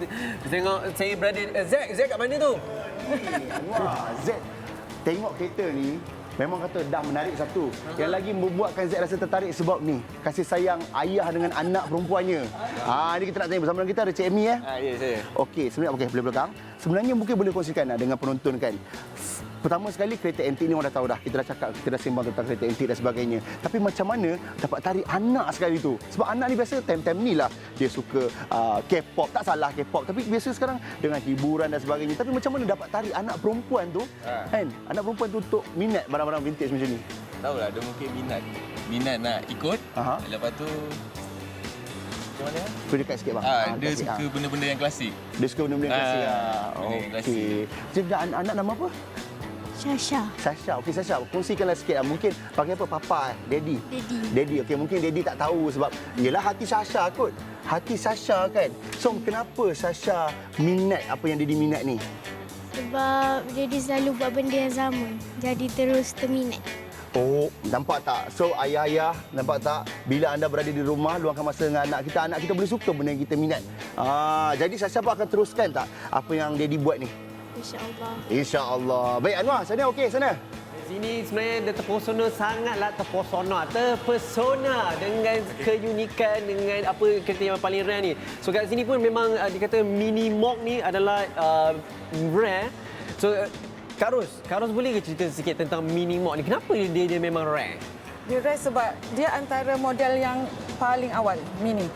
tengok saya berada Zack kat mana tu? Wah, Zack tengok kereta ni memang kata dah menarik satu. Yang lagi membuatkan Zack rasa tertarik sebab ni, kasih sayang ayah dengan anak perempuannya. Ini kita nak tanya bersama dengan kita ada Cik Amy Ya, saya. Okey, sebenarnya boleh belakang. Sebenarnya mungkin boleh kongsikan dengan penonton kan. Pertama sekali kereta antik ni orang dah tahu dah. Kita dah cakap, kita dah sembang tentang kereta antik dan sebagainya. Tapi macam mana dapat tarik anak sekali tu? Sebab anak ni biasa time-time ni lah dia suka K-pop. Tak salah K-pop, tapi biasa sekarang dengan hiburan dan sebagainya. Tapi macam mana dapat tarik anak perempuan tu? Kan? Anak perempuan tu untuk minat barang-barang vintage macam ni. Tahulah, dia mungkin minat nak ikut. Lepas tu macam mana? Boleh dekat sikit bang. Dia suka benda-benda yang klasik. Dia suka benda-benda yang klasik. Okey. Jadi anak nama apa? Sasha. Sasha. Okey Sasha, kongsikanlah sikit. Mungkin panggil apa? Papa, Daddy. Daddy. Okey, mungkin Daddy tak tahu sebab ialah hati Sasha kot. Hati Sasha kan. So kenapa Sasha minat apa yang Daddy minat ni? Sebab Daddy selalu buat benda yang sama. Jadi terus terminat. Oh, nampak tak? So ayah-ayah, nampak tak? Bila anda berada di rumah, luangkan masa dengan anak kita boleh suka benda yang kita minat. Jadi Sasha pun akan teruskan tak apa yang Daddy buat ni? InsyaAllah. InsyaAllah. Baik Anwar, sana okey sana. Sini sebenarnya dia sangatlah terpesona dengan keunikan, dengan apa kereta yang paling rare ni. So kat sini pun memang dikata Mini Mock ni adalah rare. So Kak Ros boleh ke cerita sikit tentang Mini Mock ni? Kenapa dia memang rare? Dia rare sebab dia antara model yang paling awal, Mini.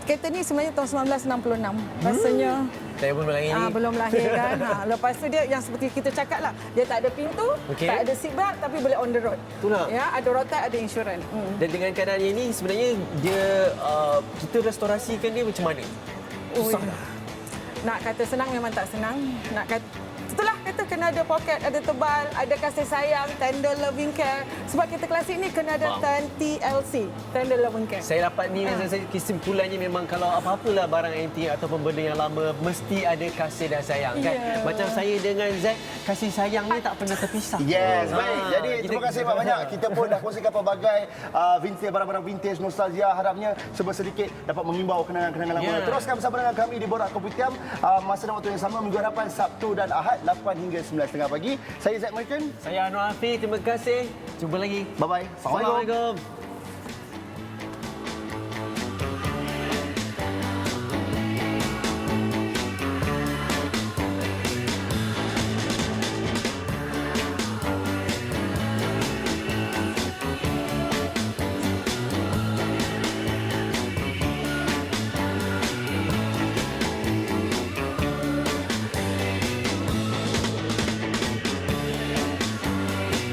Kereta ni sebenarnya tahun 1966. Rasanya saya pun belum lahir. Belum lahir kan. Lepas tu dia yang seperti kita cakap lah. Dia tak ada pintu, tak ada seatbelt tapi boleh on the road. Itulah. Ya, ada rotan, ada insurans. Dan dengan keadaan ini sebenarnya dia kita restorasikan dia macam mana? Susah. Nak kata senang memang tak senang. Nak kata itulah kata kena ada poket, ada tebal, ada kasih sayang, tender loving care. Sebab kereta klasik ni kena ada TLC, tender loving care. Saya dapat ni kesimpulannya memang kalau apa-apalah barang antik ataupun benda yang lama mesti ada kasih dan sayang kan. Macam saya dengan Zack, kasih sayang ni tak pernah terpisah. Yes, baik. Jadi terima kasih banyak. Kita pun dah kongsikan pelbagai vintage, barang-barang vintage, nostalgia. Harapnya sedikit dapat mengimbau kenangan-kenangan lama. Teruskan bersama dengan kami di Borak Kopitiam. Masa dan waktu yang sama minggu hadapan Sabtu dan Ahad 8 hingga 9.30 pagi. Saya Zack Merchant. Saya Anwar Afiq. Terima kasih. Jumpa lagi. Bye-bye. Assalamualaikum.